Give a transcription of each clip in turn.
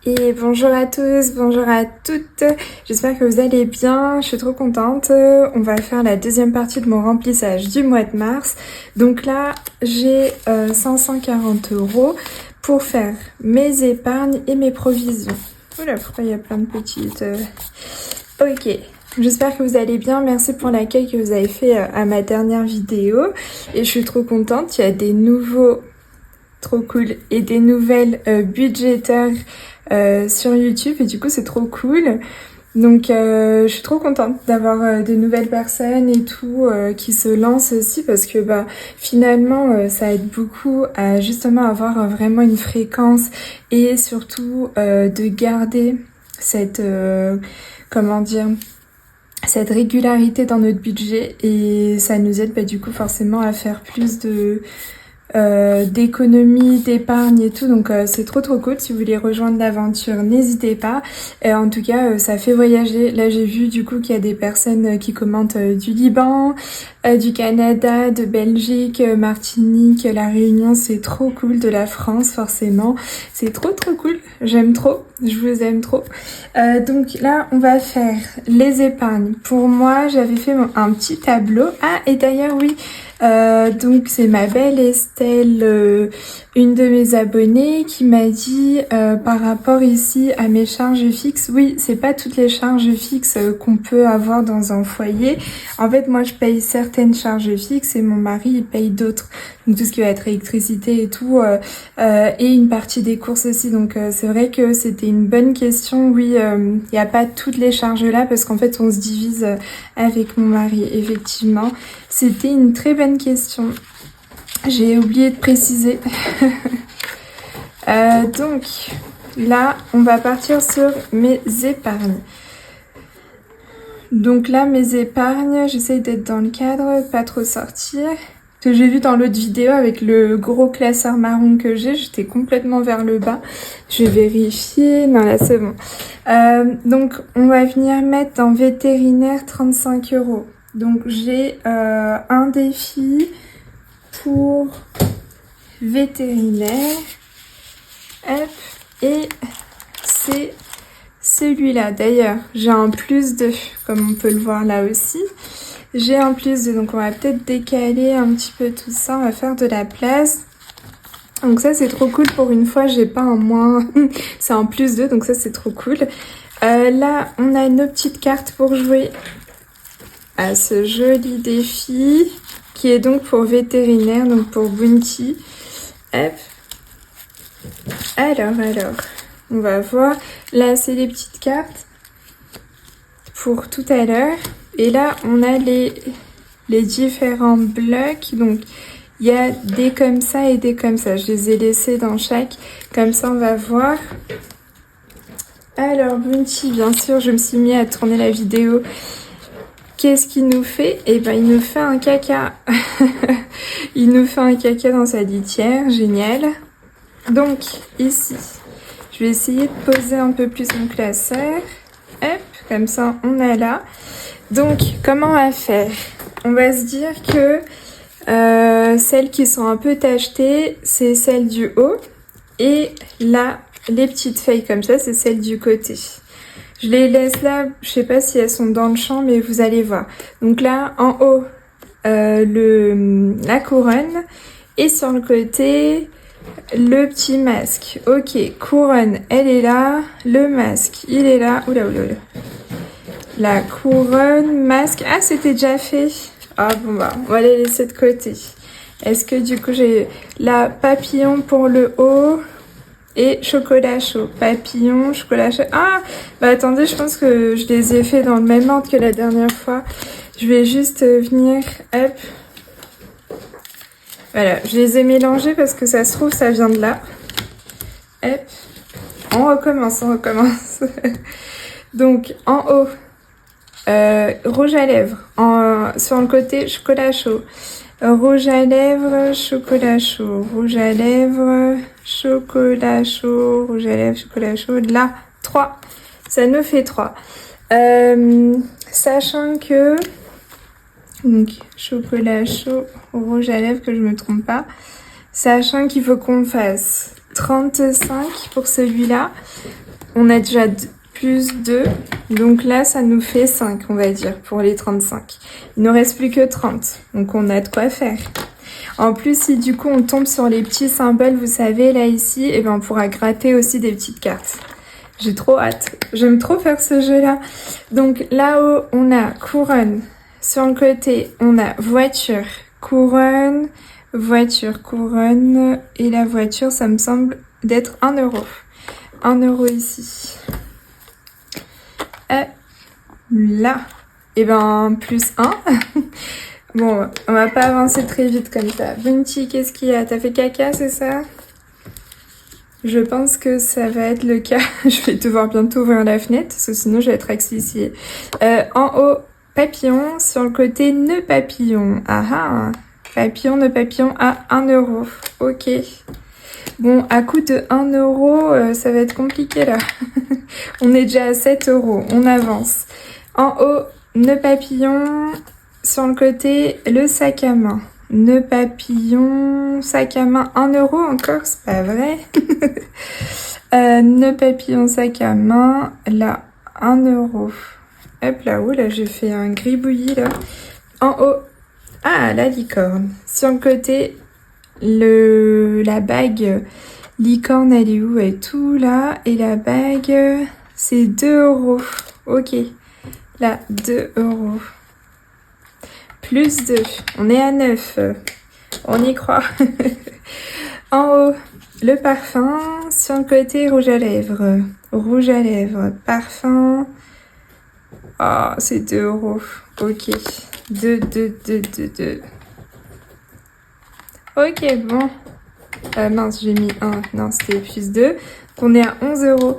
Et bonjour à tous, bonjour à toutes, j'espère que vous allez bien, je suis trop contente. On va faire la deuxième partie de mon remplissage du mois de mars. Donc là, j'ai 540 € pour faire mes épargnes et mes provisions. Oula, pourquoi il y a plein de petites... Ok, j'espère que vous allez bien, merci pour l'accueil que vous avez fait à ma dernière vidéo. Et je suis trop contente, il y a des nouveaux... Trop cool. Et des nouvelles budgétaires sur YouTube et du coup c'est trop cool. Donc je suis trop contente d'avoir de nouvelles personnes et tout qui se lancent aussi parce que finalement ça aide beaucoup à justement avoir vraiment une fréquence et surtout de garder cette comment dire, cette régularité dans notre budget et ça nous aide du coup forcément à faire plus d'économie, d'épargne et tout, donc c'est trop cool. Si vous voulez rejoindre l'aventure, n'hésitez pas. En tout cas ça fait voyager. Là j'ai vu du coup qu'il y a des personnes qui commentent du Liban, du Canada, de Belgique, Martinique, La Réunion, c'est trop cool, de la France forcément, c'est trop cool, j'aime trop, je vous aime trop. Donc là on va faire les épargnes. Pour moi j'avais fait un petit tableau. Ah et d'ailleurs oui, donc c'est ma belle Estelle, une de mes abonnées qui m'a dit par rapport ici à mes charges fixes, oui c'est pas toutes les charges fixes qu'on peut avoir dans un foyer. En fait moi je paye certaines charges fixes et mon mari il paye d'autres, donc tout ce qui va être électricité et tout, et une partie des courses aussi. Donc c'est vrai que c'était une bonne question. Oui, il n'y a pas toutes les charges là parce qu'en fait on se divise avec mon mari, effectivement. C'était une très bonne question. J'ai oublié de préciser. Donc là, on va partir sur mes épargnes. Donc là, mes épargnes, j'essaye d'être dans le cadre, pas trop sortir. Que j'ai vu dans l'autre vidéo avec le gros classeur marron que j'ai, j'étais complètement vers le bas. Je vais vérifier. Non, là, c'est bon. Donc, on va venir mettre dans vétérinaire 35 €. Donc, j'ai un défi pour vétérinaire. Hop. Et c'est celui-là. D'ailleurs, j'ai un plus 2, comme on peut le voir là aussi. J'ai un plus 2, donc on va peut-être décaler un petit peu tout ça. On va faire de la place. Donc ça, c'est trop cool. Pour une fois, j'ai pas un moins. C'est un plus 2, donc ça, c'est trop cool. Là, on a nos petites cartes pour jouer à ce joli défi qui est donc pour vétérinaire, donc pour Bounty. Hop. Alors, on va voir. Là, c'est les petites cartes pour tout à l'heure. Et là, on a les différents blocs. Donc, il y a des comme ça et des comme ça. Je les ai laissés dans chaque. Comme ça, on va voir. Alors, Bounty, bien sûr, je me suis mis à tourner la vidéo. Qu'est-ce qu'il nous fait? Eh ben, il nous fait un caca. Il nous fait un caca dans sa litière. Génial. Donc, ici, je vais essayer de poser un peu plus mon classeur. Hop, comme ça, on a là. Donc, comment on va faire? On va se dire que celles qui sont un peu tachetées, c'est celles du haut. Et là, les petites feuilles comme ça, c'est celles du côté. Je les laisse là, je sais pas si elles sont dans le champ, mais vous allez voir. Donc là, en haut, la couronne. Et sur le côté, le petit masque. Ok, couronne, elle est là. Le masque, il est là. Oula. La couronne, masque. Ah, c'était déjà fait. Ah bon, on va les laisser de côté. Est-ce que du coup, j'ai la papillon pour le haut et chocolat chaud. Papillon, chocolat chaud. Ah, attendez, je pense que je les ai fait dans le même ordre que la dernière fois. Je vais juste venir, hop. Voilà, je les ai mélangés parce que ça se trouve, ça vient de là. Hop. On recommence. Donc, en haut, rouge à lèvres. Sur le côté, chocolat chaud. Rouge à lèvres, chocolat chaud. Rouge à lèvres, chocolat chaud. Rouge à lèvres, chocolat chaud. Là, 3. Ça nous fait 3. Sachant que... Donc, chocolat chaud, rouge à lèvres, que je me trompe pas. Sachant qu'il faut qu'on fasse 35 pour celui-là. On a déjà plus 2. Donc là, ça nous fait 5, on va dire, pour les 35. Il ne nous reste plus que 30. Donc on a de quoi faire. En plus, si du coup on tombe sur les petits symboles, vous savez, là ici, et ben on pourra gratter aussi des petites cartes. J'ai trop hâte. J'aime trop faire ce jeu-là. Donc là-haut, on a couronne. Sur le côté, on a voiture, couronne, voiture, couronne. Et la voiture, ça me semble d'être 1 euro. 1 euro ici. Là. Et ben, plus 1. Bon, on va pas avancer très vite comme ça. Venti, qu'est-ce qu'il y a? T'as fait caca, c'est ça? Je pense que ça va être le cas. Je vais devoir bientôt ouvrir la fenêtre, parce que sinon je vais être asphyxiée. En haut, papillon. Sur le côté, nœud papillon. Ah ah. Papillon, nœud papillon à 1 euro. Ok. Bon, à coût de 1 euro, ça va être compliqué là. On est déjà à 7 euros. On avance. En haut, nœud papillon. Sur le côté, le sac à main. Nœud papillon, sac à main, 1 euro encore, c'est pas vrai. Nœud papillon, sac à main, là, 1 euro. Hop là, oh là, j'ai fait un gribouillis là. En haut, ah, la licorne. Sur le côté, la bague licorne, elle est où? Elle est tout là. Et la bague, c'est 2 euros. Ok, là, 2 euros. Plus 2, on est à 9, on y croit. En haut, le parfum, sur le côté, rouge à lèvres, parfum, ah, c'est 2 euros, ok, 2. Ok, bon, mince, j'ai mis 1, non, c'était plus 2, donc on est à 11 euros.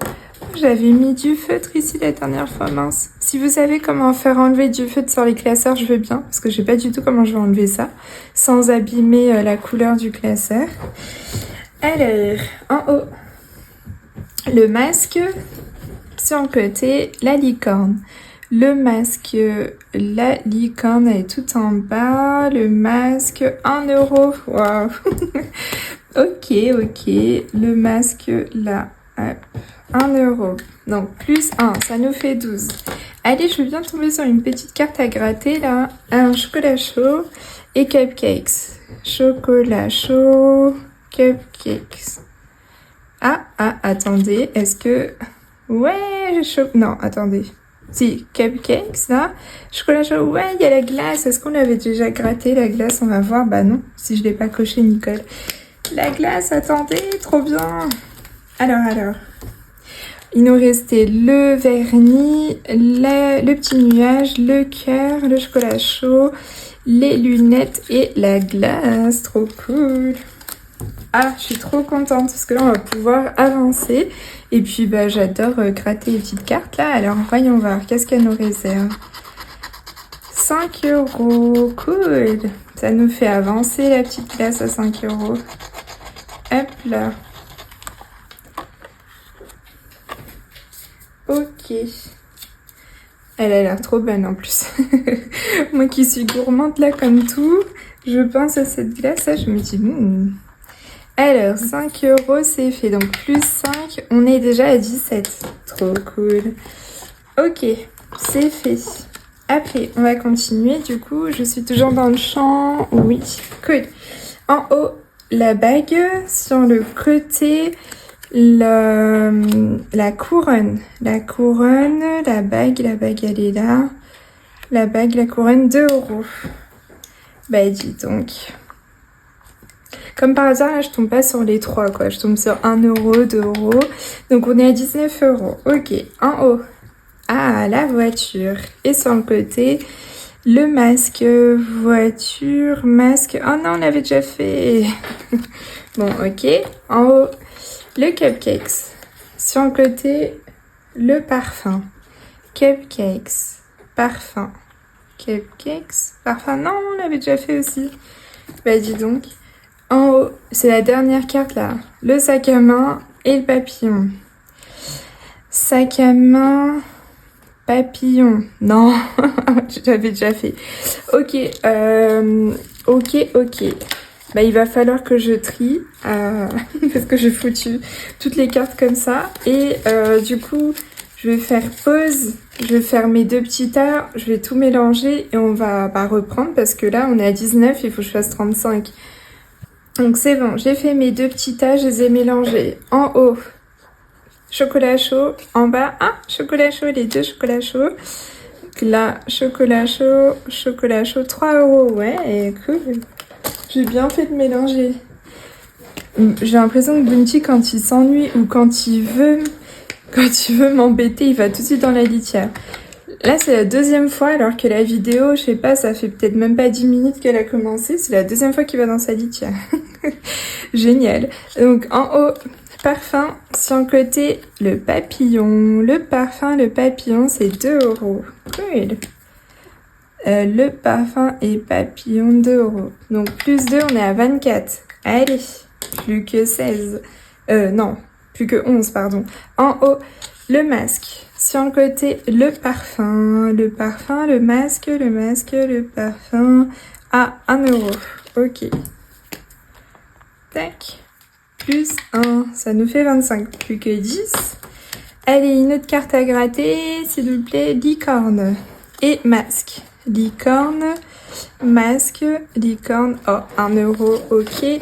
J'avais mis du feutre ici la dernière fois, mince. Si vous savez comment faire enlever du feutre sur les classeurs, je veux bien. Parce que je sais pas du tout comment je vais enlever ça. Sans abîmer la couleur du classeur. Alors, en haut, le masque. Sur le côté, la licorne. Le masque, la licorne est tout en bas. Le masque, 1 euro. Waouh. Ok. Le masque, là. Hop. 1 euro. Donc, plus 1, ça nous fait 12. Allez, je viens de tomber sur une petite carte à gratter, là. Un chocolat chaud et cupcakes. Chocolat chaud, cupcakes. Ah, attendez, est-ce que... Ouais, non, attendez. Si, cupcakes, là. Chocolat chaud, ouais, il y a la glace. Est-ce qu'on l'avait déjà gratté, la glace? On va voir. Bah non, si je l'ai pas coché, Nicole. La glace, attendez, trop bien. Alors... Il nous restait le vernis, le petit nuage, le cœur, le chocolat chaud, les lunettes et la glace. Trop cool. Ah, je suis trop contente parce que là, on va pouvoir avancer. Et puis, bah, j'adore gratter les petites cartes là. Alors, voyons voir. Qu'est-ce qu'elle nous réserve? 5 euros. Cool. Ça nous fait avancer la petite glace à 5 euros. Hop là. Ok. Elle a l'air trop bonne en plus. Moi qui suis gourmande là comme tout, je pense à cette glace là, je me dis Alors 5 euros c'est fait, donc plus 5, on est déjà à 17. Trop cool. Ok, c'est fait. Après, on va continuer du coup, je suis toujours dans le champ. Oui, cool. En haut, la bague, sur le côté... la couronne, la bague elle est là. La bague, la couronne, 2 euros. Bah dis donc. Comme par hasard, là, je tombe pas sur les 3, quoi. Je tombe sur 1 euro, 2 euros. Donc on est à 19 euros. Ok, en haut. Ah, la voiture. Et sur le côté, le masque. Voiture, masque. Oh non, on l'avait déjà fait. Bon, ok. En haut. Le cupcakes. Sur le côté, le parfum. Cupcakes. Parfum. Cupcakes. Parfum. Non, on l'avait déjà fait aussi. Bah dis donc. En haut, c'est la dernière carte là. Le sac à main et le papillon. Sac à main. Papillon. Non, j'avais déjà fait. Ok. Ok. Bah, il va falloir que je trie parce que j'ai foutu toutes les cartes comme ça. Et du coup, je vais faire pause. Je vais faire mes 2 petits tas. Je vais tout mélanger et on va reprendre parce que là, on est à 19. Il faut que je fasse 35. Donc c'est bon. J'ai fait mes 2 petits tas. Je les ai mélangés. En haut, chocolat chaud. En bas, chocolat chaud. Les 2 chocolats chauds. Donc là, chocolat chaud. 3 €. Ouais, cool. J'ai bien fait de mélanger. J'ai l'impression que Bunty, quand il s'ennuie ou quand il veut m'embêter, il va tout de suite dans la litière. Là, c'est la 2e fois, alors que la vidéo, je sais pas, ça fait peut-être même pas 10 minutes qu'elle a commencé. C'est la 2e fois qu'il va dans sa litière. Génial. Donc, en haut, parfum. Sur le côté, le papillon. Le parfum, le papillon, c'est 2 €. Cool. Le parfum et papillon 2 €. Donc plus 2, on est à 24. Allez, plus que 16. Non, plus que 11, pardon. En haut, le masque. Sur le côté, le parfum. Le parfum, le masque, le parfum. À 1 €. Ok. Tac. Plus 1, ça nous fait 25. Plus que 10. Allez, une autre carte à gratter, s'il vous plaît. Licorne. Et masque. Licorne, masque, licorne, 1 €, ok.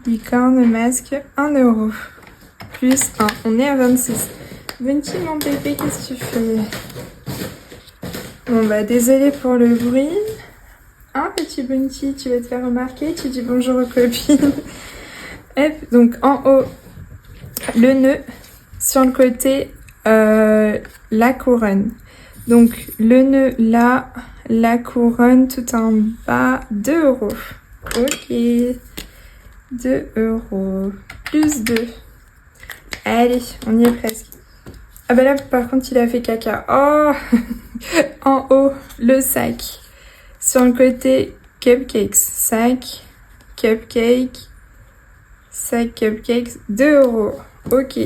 Licorne, masque, 1 €. Plus 1, on est à 26. Bunty, mon bébé, qu'est-ce que tu fais? Bon bah, désolé pour le bruit. Petit Bunty, tu vas te faire remarquer, tu dis bonjour aux copines. Hop, donc en haut, le nœud. Sur le côté, la couronne. Donc, le nœud là, la couronne tout en bas, 2 €. Ok. 2 €. Plus 2. Allez, on y est presque. Ah bah là, par contre, il a fait caca. Oh. En haut, le sac. Sur le côté, cupcakes. Sac, cupcake. Sac, cupcakes, 2 €. Ok.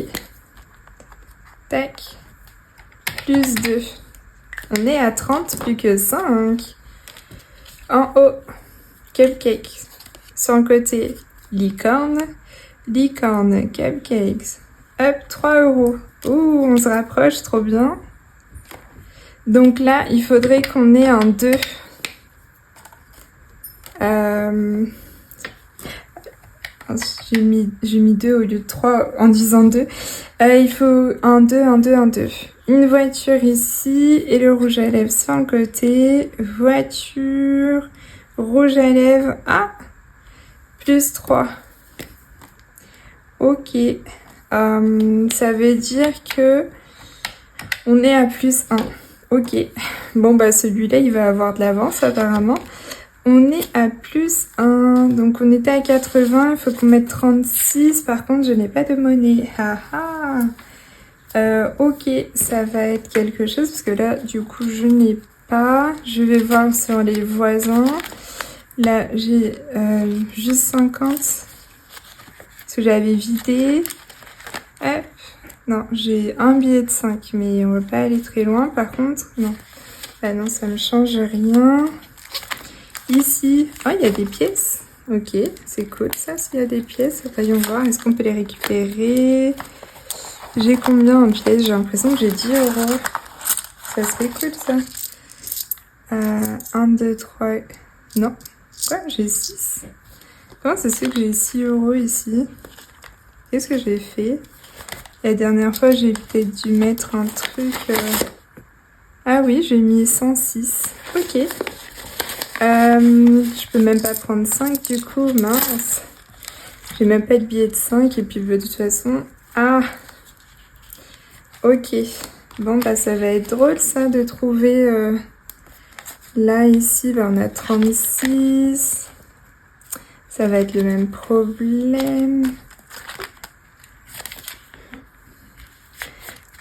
Tac. Plus 2. On est à 30, plus que 5. En haut, cupcake. Sur le côté, licorne. Licorne, cupcakes. Hop, 3 €. Ouh, on se rapproche, trop bien. Donc là, il faudrait qu'on ait un 2. J'ai mis 2 au lieu de 3 en disant 2. Il faut un 2, un 2, un 2. Une voiture ici et le rouge à lèvres sur le côté. Voiture, rouge à lèvres. Plus 3. Ok. Ça veut dire que on est à plus 1. Ok. Bon, bah celui-là, il va avoir de l'avance apparemment. On est à plus 1. Donc on était à 80. Il faut qu'on mette 36. Par contre, je n'ai pas de monnaie. Ok, ça va être quelque chose parce que là, du coup, je n'ai pas. Je vais voir sur les voisins. Là, j'ai juste 50. Parce que j'avais vidé. Hop. Non, j'ai un billet de 5, mais on va pas aller très loin. Par contre, non. Ah non, ça me change rien. Ici, il y a des pièces. Ok, c'est cool ça, s'il y a des pièces. Voyons voir, est-ce qu'on peut les récupérer? J'ai combien en pièces? J'ai l'impression que j'ai 10 €. Ça serait cool ça. 1, 2, 3... Non. Quoi? J'ai 6. Comment ça se fait que j'ai 6 € ici? Qu'est-ce que j'ai fait? La dernière fois, j'ai peut-être dû mettre un truc... Ah oui, j'ai mis 106. Ok. Je peux même pas prendre 5 du coup, mince. J'ai même pas de billet de 5 et puis de toute façon... Ok. Bon, bah ça va être drôle ça de trouver... Là, ici, bah, on a 36. Ça va être le même problème.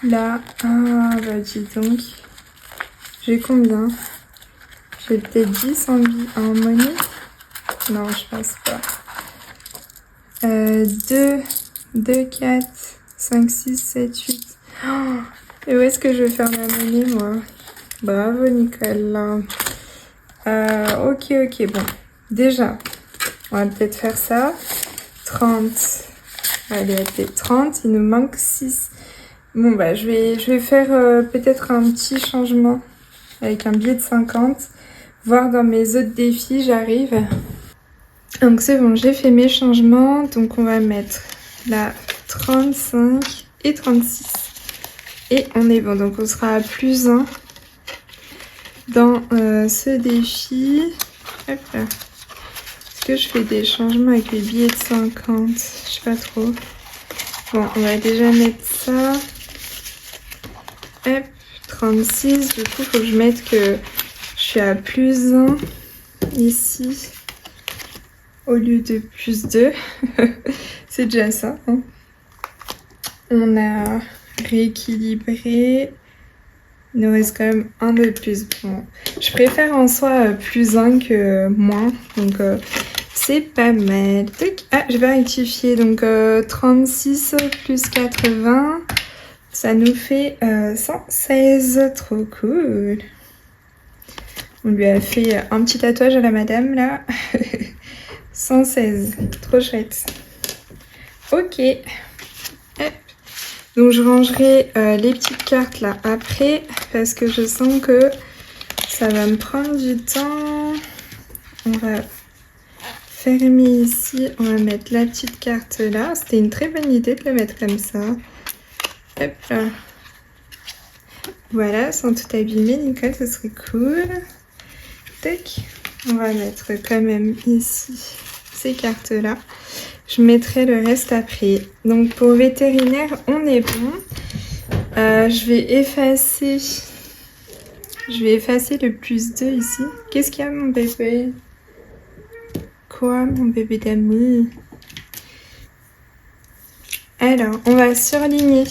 Là, bah dis donc. J'ai combien? J'ai peut-être 10 en monnaie. Non, je pense pas. 2, 4, 5, 6, 7, 8. Et où est-ce que je vais faire ma monnaie, moi? Bravo, Nicole. Ok, bon. Déjà, on va peut-être faire ça. 30. Allez, peut-être 30. Il nous manque 6. Bon, bah, je vais faire peut-être un petit changement avec un billet de 50. Voir dans mes autres défis, j'arrive. Donc, c'est bon, j'ai fait mes changements. Donc, on va mettre là 35 et 36. Et on est bon. Donc, on sera à plus 1 dans ce défi. Hop là. Est-ce que je fais des changements avec les billets de 50? Je sais pas trop. Bon, on va déjà mettre ça. Hop, 36. Du coup, il faut que je mette que je suis à plus 1 ici au lieu de plus 2. C'est déjà ça. Hein. On a rééquilibré. Il nous reste quand même un de plus. Bon, je préfère en soi plus 1 que moins. Donc, c'est pas mal. Ah, je vais rectifier. Donc, 36 plus 80. Ça nous fait 116. Trop cool. On lui a fait un petit tatouage à la madame, là. 116. Trop chouette. Ok. Hop. Donc, je rangerai les petites cartes, là, après. Parce que je sens que ça va me prendre du temps. On va fermer ici. On va mettre la petite carte là. C'était une très bonne idée de la mettre comme ça. Hop là. Voilà, sans tout abîmer, Nicole, ce serait cool. Tac. On va mettre quand même ici ces cartes-là. Je mettrai le reste après. Donc pour vétérinaire, on est bon. Je vais effacer le plus 2 ici. Qu'est-ce qu'il y a, mon bébé? Quoi, mon bébé d'amour? Alors, on va surligner.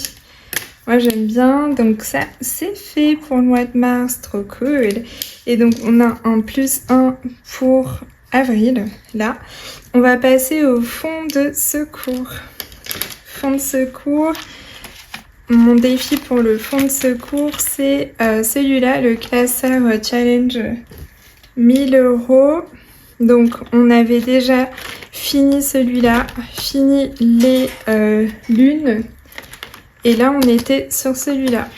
Moi, j'aime bien. Donc ça, c'est fait pour le mois de mars. Trop cool. Et donc, on a un plus 1 pour avril. Là, on va passer au fond de secours. Fond de secours. Mon défi pour le fond de secours, c'est celui-là, le classeur challenge 1000 €. Donc, on avait déjà fini celui-là, fini les lunes. Et là, on était sur celui-là.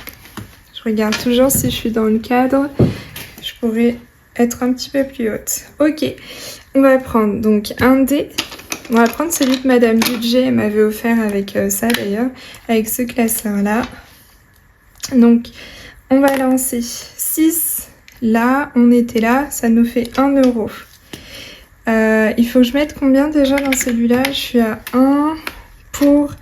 Je regarde toujours si je suis dans le cadre. Je pourrais être un petit peu plus haute. Ok, on va prendre donc un dé. On va prendre celui que Madame Budget m'avait offert avec ça d'ailleurs, avec ce classeur-là. Donc, on va lancer 6. Là, on était là, ça nous fait 1 €. Il faut que je mette combien déjà dans celui-là? Je suis à 1 pour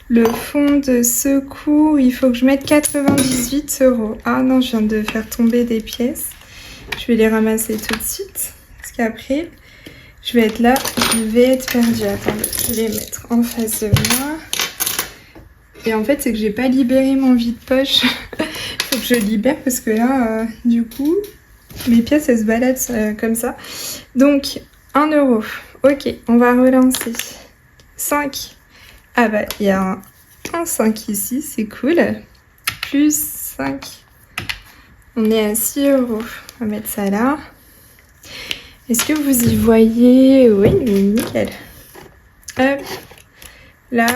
le fond de secours. Il faut que je mette 98 €. Ah non, je viens de faire tomber des pièces. Je vais les ramasser tout de suite. Parce qu'après, je vais être là, je vais être perdue. Attendez, je vais les mettre en face de moi. Et en fait, c'est que j'ai pas libéré mon vide-poche. Il faut que je libère parce que là, du coup, mes pièces, elles se baladent comme ça. Donc, 1 €. Ok, on va relancer. 5. Ah bah, il y a un 5 ici, c'est cool. Plus 5. On est à 6 €. On va mettre ça là. Est-ce que vous y voyez? Oui, nickel. Hop. Là,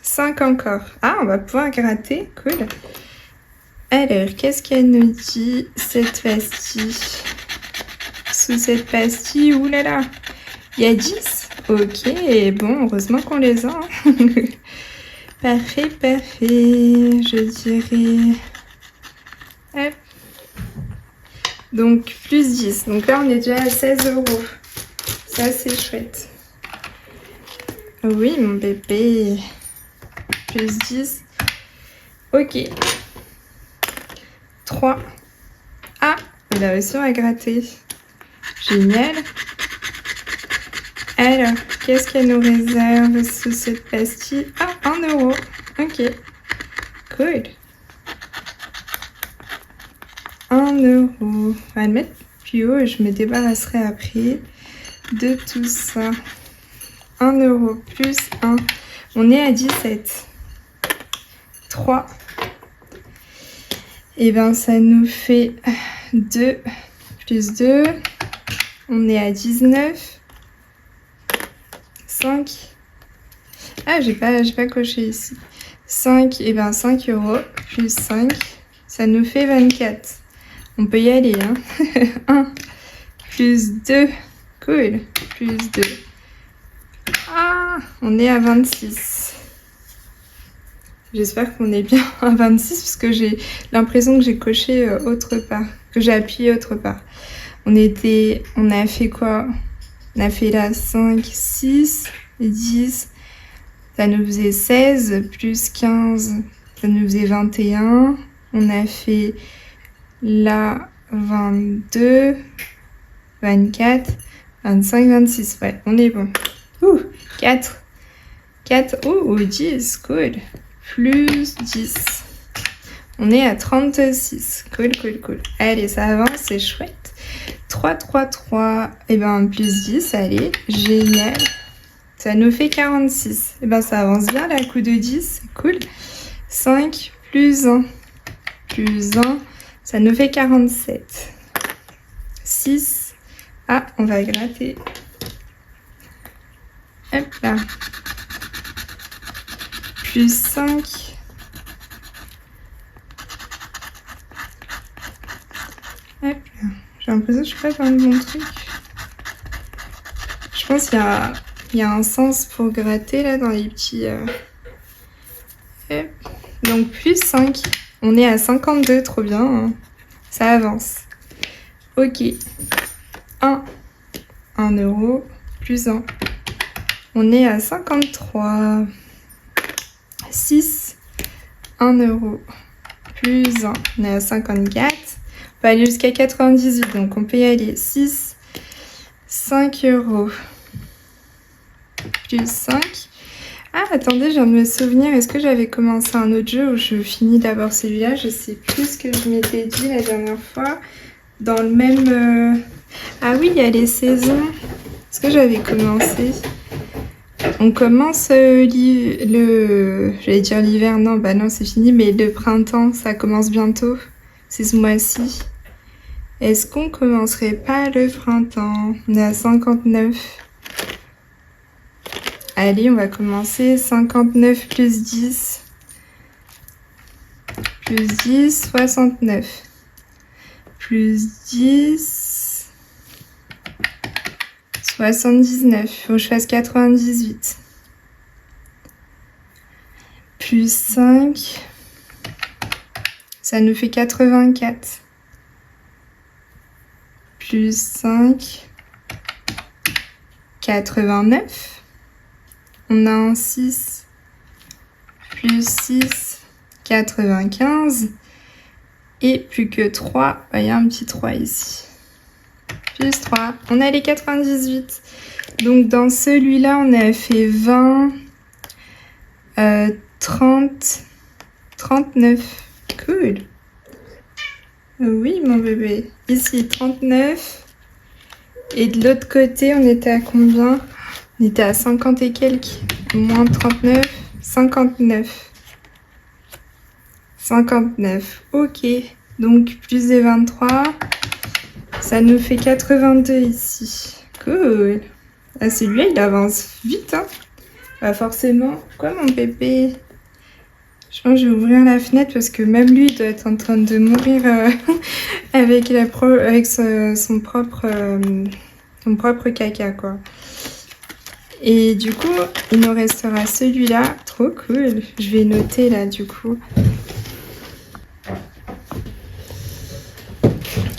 5 encore. Ah, on va pouvoir gratter. Cool. Alors, qu'est-ce qu'elle nous dit, cette pastille? Sous cette pastille, oulala, il y a 10. Ok, bon, heureusement qu'on les a. Parfait, je dirais... Hop. Donc, plus 10. Donc là, on est déjà à 16 €. Ça, c'est chouette. Oui, mon bébé. Plus 10. Ok. 3. Ah, il a réussi à gratter. Génial. Alors, qu'est-ce qu'elle nous réserve sous cette pastille? Ah, 1 €. Ok. Cool. 1 €. On va le mettre plus haut et je me débarrasserai après de tout ça. 1 € plus 1. On est à 17. 3. Et bien, ça nous fait 2 plus 2. on est à 19. 5. Ah, j'ai pas coché ici. 5, et ben 5 euros plus 5, ça nous fait 24. On peut y aller, hein. 1 plus 2, cool, plus 2. Ah, on est à 26. J'espère qu'on est bien à 26 parce que j'ai l'impression que j'ai coché autre part, que j'ai appuyé autre part. On a fait quoi? On a fait là 5, 6, 10, ça nous faisait 16, plus 15, ça nous faisait 21. On a fait là 22, 24, 25, 26. Ouais, on est bon. 4. 4, 10, cool. Plus 10. On est à 36. Cool. Allez, ça avance, c'est chouette. 3, 3, 3. Et ben, plus 10, allez, génial. Ça nous fait 46. Et ben, ça avance bien, là, coup de 10, c'est cool. 5, plus 1. Plus 1, ça nous fait 47. 6. Ah, on va gratter. Hop là. Plus 5. Hop là. J'ai l'impression que je suis pas dans le bon truc. Je pense qu'il y a un sens pour gratter là dans les petits... Hop. Donc plus 5. On est à 52, trop bien. Hein. Ça avance. Ok. 1 euro plus 1. On est à 53. 6, 1 euro plus 1. On est à 54. On peut aller jusqu'à 98, donc on peut y aller. 6, 5 euros plus 5. Ah, attendez, je viens de me souvenir. Est-ce que j'avais commencé un autre jeu où je finis d'abord celui-là? Je sais plus ce que je m'étais dit la dernière fois. Dans le même... Ah oui, il y a les saisons. Est-ce que j'avais commencé? On commence j'allais dire l'hiver, non, bah non, c'est fini, mais le printemps, ça commence bientôt. C'est ce mois-ci. Est-ce qu'on commencerait pas le printemps? On est à 59. Allez, on va commencer. 59 plus 10. Plus 10, 69. Plus 10, 79. Faut que je fasse 98. Plus 5, ça nous fait 84. Plus 5, 89. On a un 6. Plus 6, 95. Et plus que 3, il y a un petit 3 ici. Plus 3, on a les 98. Donc dans celui-là, on a fait 20, 30, 39. Cool. Oui, mon bébé. Ici, 39. Et de l'autre côté, on était à combien? On était à 50 et quelques. Moins 39, 59. 59, ok. Donc, plus des 23. Ça nous fait 82 ici. Cool. Ah, celui-là, il avance vite, hein. Bah, forcément. Quoi, mon bébé? Je pense que je vais ouvrir la fenêtre parce que même lui, il doit être en train de mourir avec son propre caca, quoi. Et du coup, il nous restera celui-là. Trop cool. Je vais noter, là, du coup.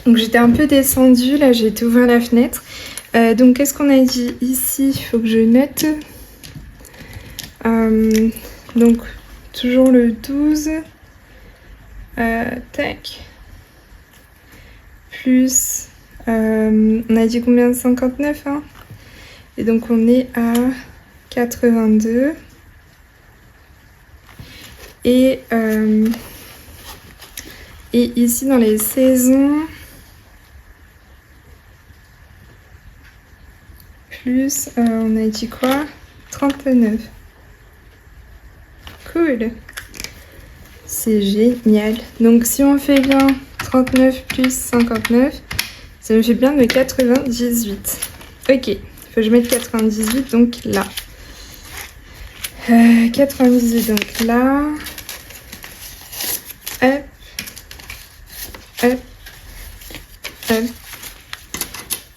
Donc j'étais un peu descendue, là j'ai été ouvrir la fenêtre. Donc qu'est-ce qu'on a dit ici? Il faut que je note. Donc toujours le 12. Tac. Plus... on a dit combien? 59, hein? Et donc on est à 82. Et ici dans les saisons... Plus, on a dit quoi? 39. Cool. C'est génial. Donc si on fait bien 39 plus 59, Ça me fait bien le 98. Ok, faut que je mette 98 donc là. 98 donc là. Hop. Hop. Hop.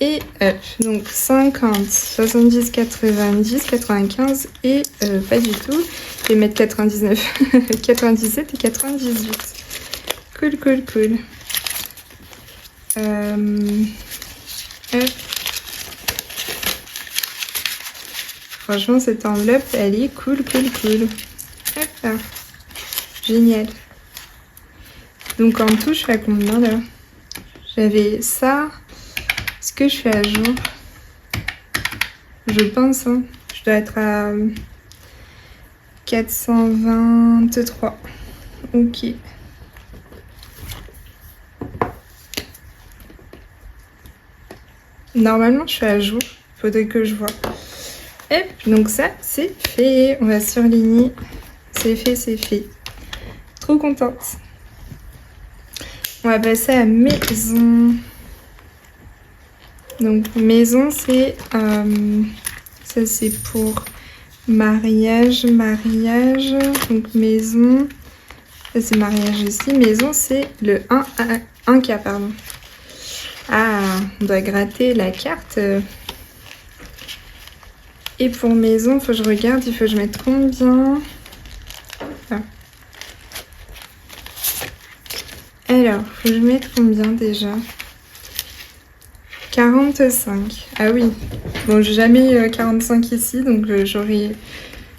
Et hop. Donc 50, 70, 90, 95 et pas du tout. Je vais mettre 99, 97 et 98. Cool, cool, cool. Hop. Franchement, cette enveloppe, elle est cool, cool, cool. Hop là. Génial. Donc en tout, je suis à combien là? J'avais ça. Est-ce que je suis à jour? Je pense, hein. Je dois être à 423. Ok. Normalement, je suis à jour. Faudrait que je vois. Hop, donc ça, c'est fait. On va surligner. C'est fait, c'est fait. Trop contente. On va passer à maison. Donc maison, c'est ça, c'est pour mariage. Donc maison, ça c'est mariage aussi. Maison, c'est le 1K, pardon. Ah, on doit gratter la carte. Et pour maison, faut que je regarde, il faut que je mette combien. Ah. Alors, faut que je mette combien déjà? 45. Ah oui. Bon, j'ai jamais eu 45 ici, donc j'aurai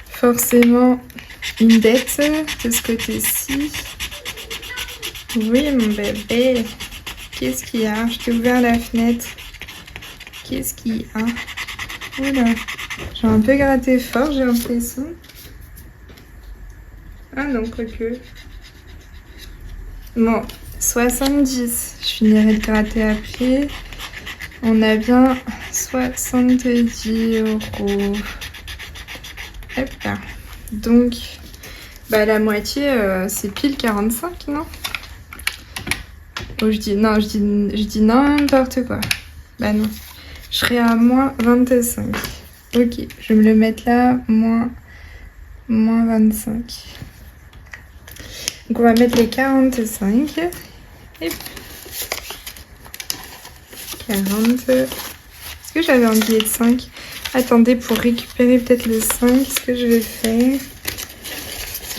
forcément une dette de ce côté-ci. Oui, mon bébé. Qu'est-ce qu'il y a? Je t'ai ouvert la fenêtre. Qu'est-ce qu'il y a? Oula. J'ai un peu gratté fort, j'ai l'impression. Ah non, quoique. Bon, 70. Je finirai de gratter après. On a bien 70 €. Hop là. Donc, bah la moitié, c'est pile 45, non? Oh, je dis n'importe quoi. Bah non. Je serai à moins 25. Ok, je vais me le mettre là, moins 25. Donc on va mettre les 45. Et 40. Est-ce que j'avais un billet de 5? Attendez, pour récupérer peut-être le 5, ce que je vais faire,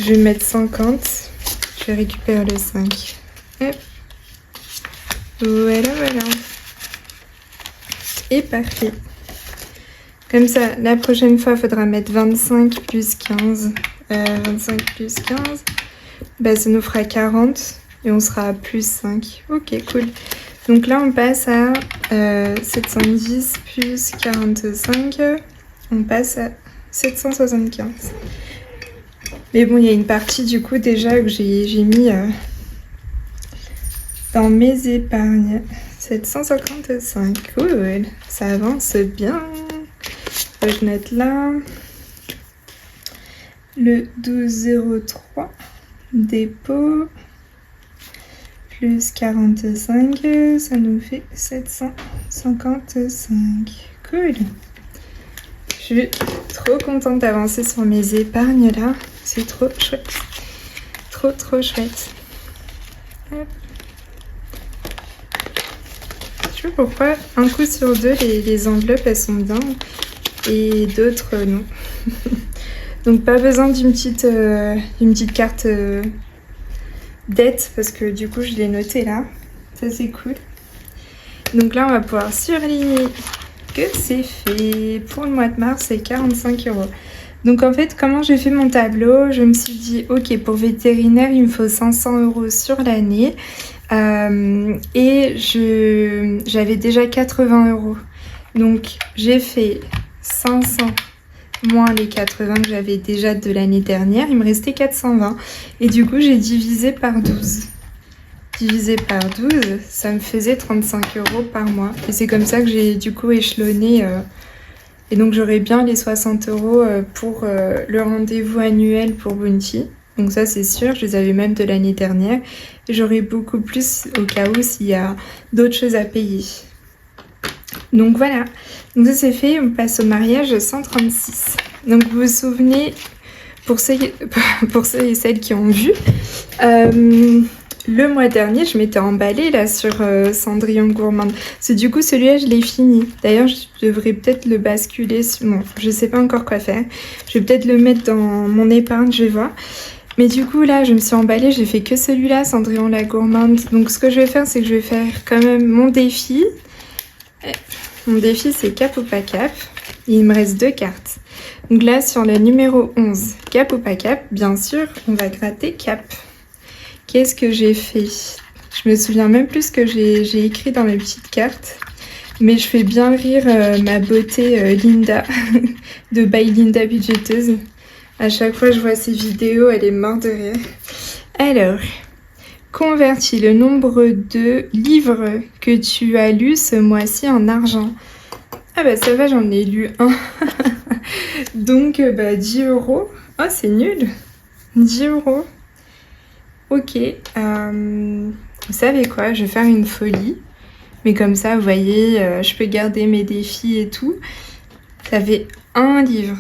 je vais mettre 50. Je vais récupérer le 5. Hop. Voilà, voilà. Et parfait. Comme ça, la prochaine fois, il faudra mettre 25 plus 15. 25 plus 15. Bah, ça nous fera 40. Et on sera à plus 5. Ok, cool. Donc là, on passe à 710 plus 45. On passe à 775. Mais bon, il y a une partie du coup déjà que j'ai mis dans mes épargnes. 755. Cool. Ça avance bien. Je note là. Le 12,03. Dépôt. Plus 45, ça nous fait 755. Cool. Je suis trop contente d'avancer sur mes épargnes là. C'est trop chouette. Trop, trop chouette. Hop. Je sais pas pourquoi, un coup sur deux, les enveloppes, elles sont bien. Et d'autres, non. Donc, pas besoin d'une petite carte... dette parce que du coup je l'ai noté là, ça c'est cool. Donc là on va pouvoir surligner que c'est fait. Pour le mois de mars c'est 45 €. Donc en fait comment j'ai fait mon tableau, je me suis dit ok, pour vétérinaire il me faut 500 € sur l'année et j'avais déjà 80 €. Donc j'ai fait 500 moins les 80 que j'avais déjà de l'année dernière, il me restait 420. Et du coup, j'ai divisé par 12. Divisé par 12, ça me faisait 35 € par mois. Et c'est comme ça que j'ai du coup échelonné. Et donc, j'aurai bien les 60 € pour le rendez-vous annuel pour Bounty. Donc ça, c'est sûr, je les avais même de l'année dernière. Et j'aurai beaucoup plus au cas où s'il y a d'autres choses à payer. Donc voilà, donc ça c'est fait, on passe au mariage 136. Donc vous vous souvenez, pour ceux et celles qui ont vu, le mois dernier je m'étais emballée là sur Cendrillon Gourmande. C'est du coup celui-là je l'ai fini. D'ailleurs je devrais peut-être le basculer, bon je sais pas encore quoi faire. Je vais peut-être le mettre dans mon épargne, je vais voir. Mais du coup là je me suis emballée, j'ai fait que celui-là, Cendrillon la Gourmande. Donc ce que je vais faire c'est que je vais faire quand même mon défi. Mon défi c'est cap ou pas cap. Et il me reste 2 cartes. Donc là sur le numéro 11, cap ou pas cap, bien sûr on va gratter cap. Qu'est-ce que j'ai fait? Je me souviens même plus ce que j'ai écrit dans mes petites cartes. Mais je fais bien rire ma beauté Linda de By Linda Budgeteuse. À chaque fois que je vois ses vidéos, elle est morte de rire. Alors, convertis le nombre de livres que tu as lus ce mois-ci en argent. Ah bah ça va, j'en ai lu un. Donc 10 €. Oh c'est nul. 10 €. Ok. Vous savez quoi, je vais faire une folie. Mais comme ça, vous voyez, je peux garder mes défis et tout. Ça fait un livre.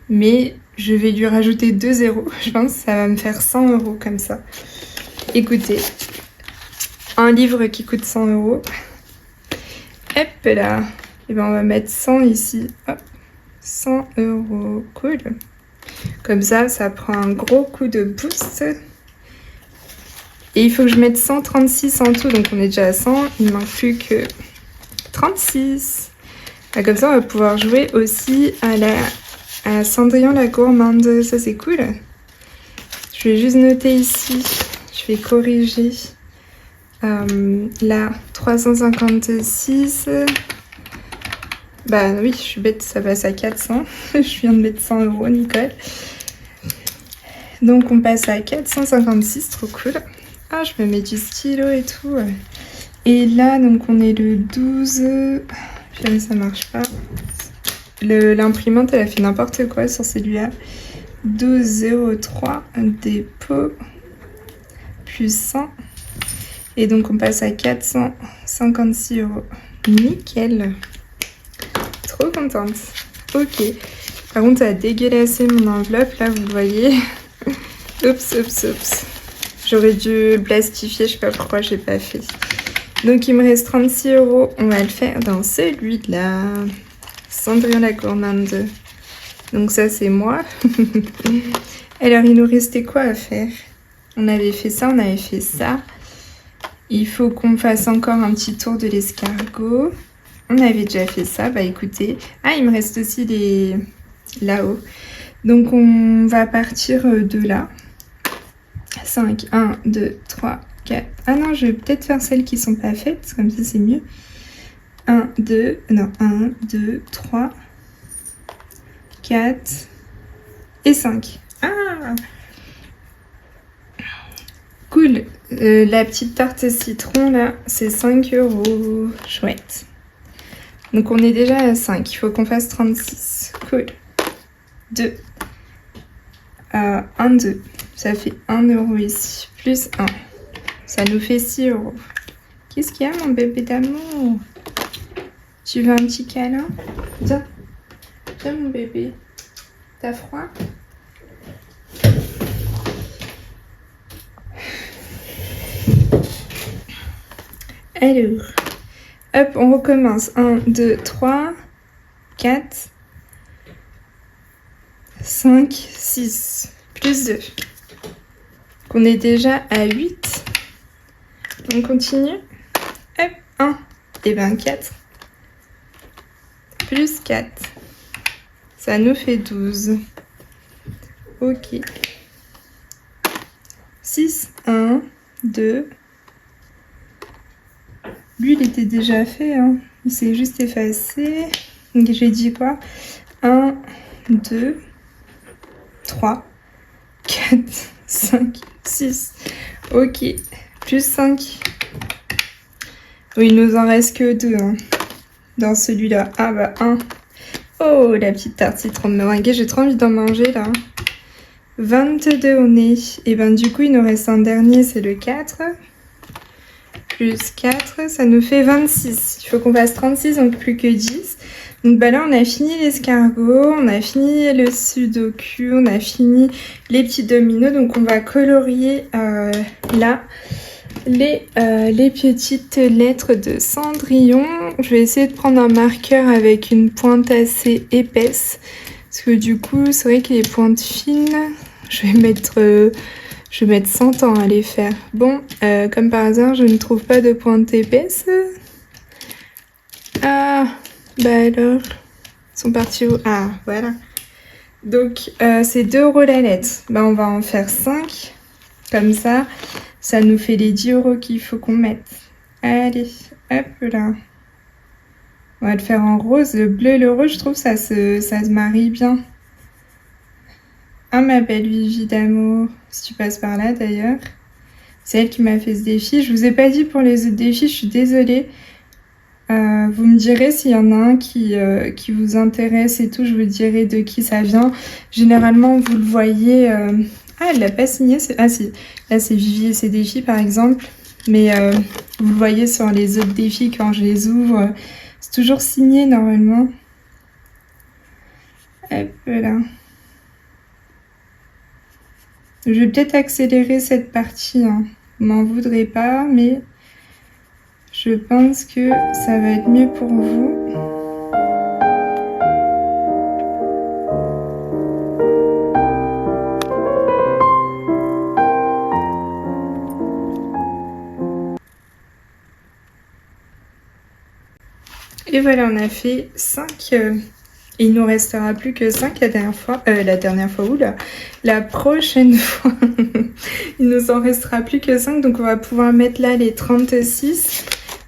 Mais je vais lui rajouter 2 €. Je pense que ça va me faire 100 € comme ça. Écoutez, un livre qui coûte 100 €. Hop là. Et ben on va mettre 100 ici. Hop. 100 €. Cool. Comme ça, ça prend un gros coup de boost. Et il faut que je mette 136 en tout. Donc on est déjà à 100. Il ne manque plus que 36. Ah, comme ça, on va pouvoir jouer aussi à Cendrillon la Gourmande. Ça, c'est cool. Je vais juste noter ici. Je vais corriger. Là, 356. Bah oui, je suis bête, ça passe à 400. Je viens de mettre 100 €, Nicole. Donc on passe à 456, trop cool. Ah, je me mets du stylo et tout. Et là, donc on est le 12. Puis ça marche pas. L'imprimante, elle a fait n'importe quoi sur celui-là. 12,03 dépôt plus 100. Et donc on passe à 456 €. Nickel. Trop contente. Ok. Par contre, ça a dégueulassé mon enveloppe, là, vous voyez. Oups. J'aurais dû plastifier, je sais pas pourquoi j'ai pas fait. Donc il me reste 36 €. On va le faire dans celui-là. Cendrillon la Gourmande. Donc ça, c'est moi. Alors, il nous restait quoi à faire? On avait fait ça, on avait fait ça. Il faut qu'on fasse encore un petit tour de l'escargot. On avait déjà fait ça, bah écoutez. Ah, il me reste aussi les là-haut. Donc on va partir de là. 5, 1, 2, 3, 4. Ah non, je vais peut-être faire celles qui sont pas faites, comme ça c'est mieux. 1, 2, 3, 4 et 5. Ah! Cool. La petite tarte citron là, c'est 5 €. Chouette. Donc on est déjà à 5. Il faut qu'on fasse 36. Cool. 2. 1, 2. Ça fait 1 € ici. Plus 1. Ça nous fait 6 €. Qu'est-ce qu'il y a mon bébé d'amour? Tu veux un petit câlin? Viens. Viens mon bébé. T'as froid? Alors, hop, on recommence. 1, 2, 3, 4, 5, 6, plus 2. On est déjà à 8. On continue. Hop, 1, et ben 4. Plus 4. Ça nous fait 12. Ok. 6, 1, 2. Lui, il était déjà fait, hein. Il s'est juste effacé. Donc, j'ai dit quoi? 1, 2, 3, 4, 5, 6. Ok. Plus 5. Oui, il nous en reste que 2, hein, dans celui-là. Ah bah 1. Oh, la petite tarte citron de meringue. J'ai trop envie d'en manger, là. 22 au nez. Et ben du coup, il nous reste un dernier, c'est le 4. plus 4, ça nous fait 26. Il faut qu'on fasse 36, donc plus que 10. Donc bah là, on a fini l'escargot, on a fini le sudoku, on a fini les petits dominos. Donc on va colorier là les petites lettres de Cendrillon. Je vais essayer de prendre un marqueur avec une pointe assez épaisse. Parce que du coup, c'est vrai que les pointes fines, je vais mettre 100 ans à les faire. Bon, comme par hasard, je ne trouve pas de pointe épaisse. Ah, bah alors, ils sont partis où? Ah, voilà. Donc, c'est 2 € la lettre. Bah, on va en faire 5. Comme ça nous fait les 10 € qu'il faut qu'on mette. Allez, hop là. On va le faire en rose. Le bleu et le rose, je trouve ça se marie bien. Ah, ma belle Vivi d'amour, si tu passes par là d'ailleurs. C'est elle qui m'a fait ce défi. Je vous ai pas dit pour les autres défis, je suis désolée. Vous me direz s'il y en a un qui vous intéresse et tout, je vous dirai de qui ça vient. Généralement, vous le voyez... Ah, elle l'a pas signé. Ah si, là c'est Vivi et ses défis par exemple. Mais vous le voyez sur les autres défis quand je les ouvre. C'est toujours signé normalement. Hop là. Je vais peut-être accélérer cette partie. Hein. Vous m'en voudrez pas, mais je pense que ça va être mieux pour vous. Et voilà, on a fait 5. Il nous restera plus que 5 la dernière fois, oula, la prochaine fois. Il nous en restera plus que 5, donc on va pouvoir mettre là les 36.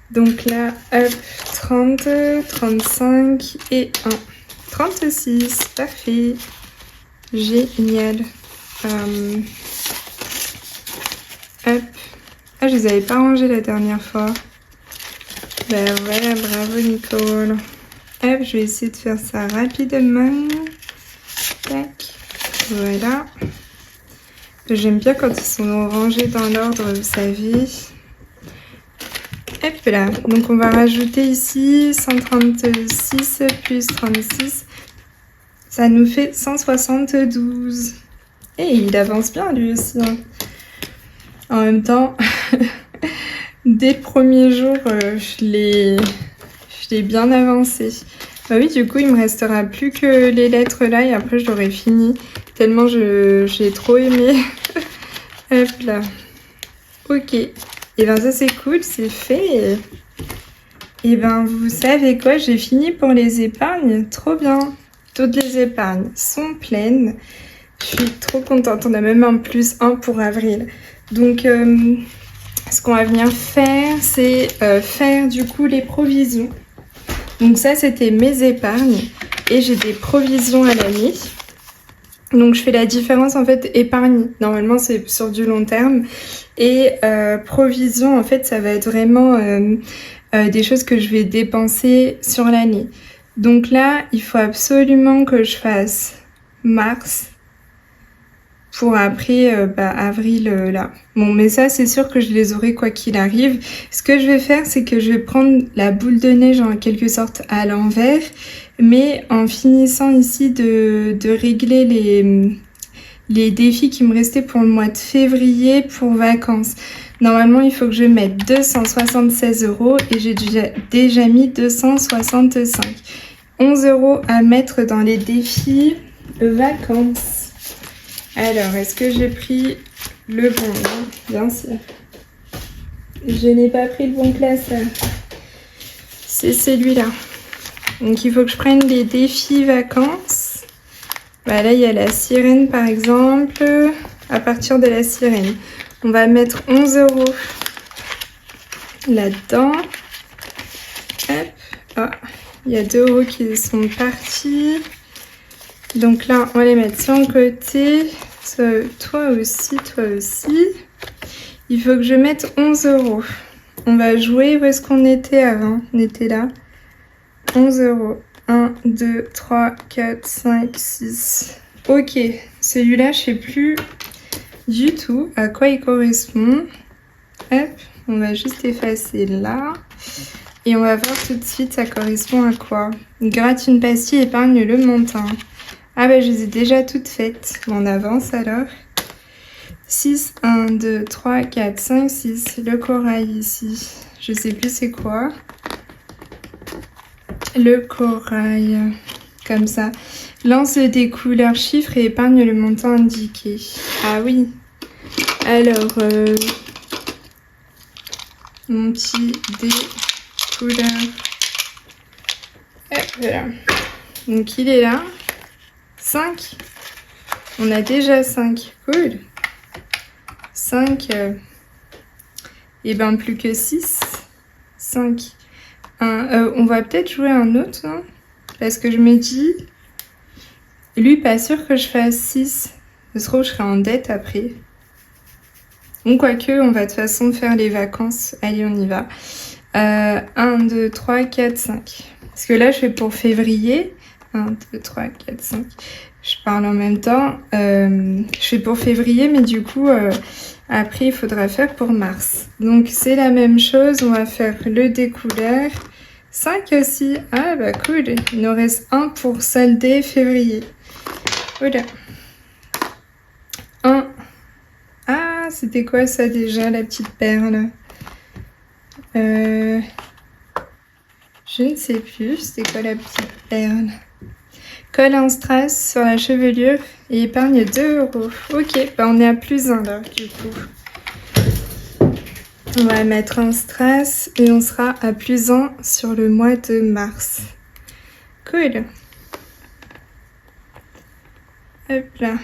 Donc là, hop, 30, 35 et 1. 36, parfait. Génial. Hop. Ah, je les avais pas rangés la dernière fois. Ben voilà, bravo Nicole. Hop, je vais essayer de faire ça rapidement. Tac. Voilà. J'aime bien quand ils sont rangés dans l'ordre, vous savez. Hop là. Donc on va rajouter ici 136 plus 36. Ça nous fait 172. Et il avance bien lui aussi. Hein. En même temps, dès le premier jour, je l'ai bien avancé. Bah oui, du coup, il me restera plus que les lettres là et après, j'aurai fini. Tellement j'ai trop aimé. Hop là. Ok. Et ben ça, c'est cool, c'est fait. Et ben, vous savez quoi, j'ai fini pour les épargnes. Trop bien. Toutes les épargnes sont pleines. Je suis trop contente. On a même un plus 1 pour avril. Donc, ce qu'on va venir faire, c'est faire du coup les provisions. Donc ça, c'était mes épargnes et j'ai des provisions à l'année. Donc je fais la différence en fait épargne. Normalement, c'est sur du long terme et provision, en fait, ça va être vraiment des choses que je vais dépenser sur l'année. Donc là, il faut absolument que je fasse mars. Pour après, avril, là. Bon, mais ça, c'est sûr que je les aurai quoi qu'il arrive. Ce que je vais faire, c'est que je vais prendre la boule de neige en quelque sorte à l'envers. Mais en finissant ici de régler les défis qui me restaient pour le mois de février pour vacances. Normalement, il faut que je mette 276 € et j'ai déjà mis 265. 11 € à mettre dans les défis vacances. Alors, est-ce que j'ai pris le bon? Bien sûr. Je n'ai pas pris le bon classeur. C'est celui-là. Donc, il faut que je prenne les défis vacances. Bah, là, il y a la sirène, par exemple. À partir de la sirène, on va mettre 11 € là-dedans. Hop. Ah, il y a 2 € qui sont partis. Donc là, on va les mettre sur le côté. Toi aussi, toi aussi. Il faut que je mette 11 €. On va jouer. Où est-ce qu'on était avant? On était là. 11 €. 1, 2, 3, 4, 5, 6. Ok. Celui-là, je sais plus du tout à quoi il correspond. Hop. On va juste effacer là. Et on va voir tout de suite ça correspond à quoi. Gratte une pastille, épargne le montant. Ah bah je les ai déjà toutes faites. On avance alors. 6, 1, 2, 3, 4, 5, 6. Le corail ici. Je sais plus c'est quoi. Le corail. Comme ça. Lance des couleurs chiffres et épargne le montant indiqué. Ah oui. Alors, mon petit dé couleur. Hop, voilà. Donc il est là. 5. On a déjà 5. Cool. 5. Et ben plus que 6. 5. On va peut-être jouer un autre, hein, parce que je me dis, lui, pas sûr que je fasse 6. Ce sera où je serai en dette après. Donc, quoique, on va de toute façon faire les vacances. Allez, on y va. 1, 2, 3, 4, 5. Parce que là, je fais pour février. 1, 2, 3, 4, 5. Je parle en même temps. Je fais pour février, mais du coup, après, il faudra faire pour mars. Donc, c'est la même chose. On va faire le découleur. 5 aussi. Ah, bah cool. Il nous reste 1 pour solder février. Voilà. 1. Ah, c'était quoi ça déjà, la petite perle? Je ne sais plus. C'était quoi la petite perle? Colle un strass sur la chevelure et épargne 2 €. Ok, bah on est à plus 1 là, du coup. On va mettre un strass et on sera à plus 1 sur le mois de mars. Cool. Hop là.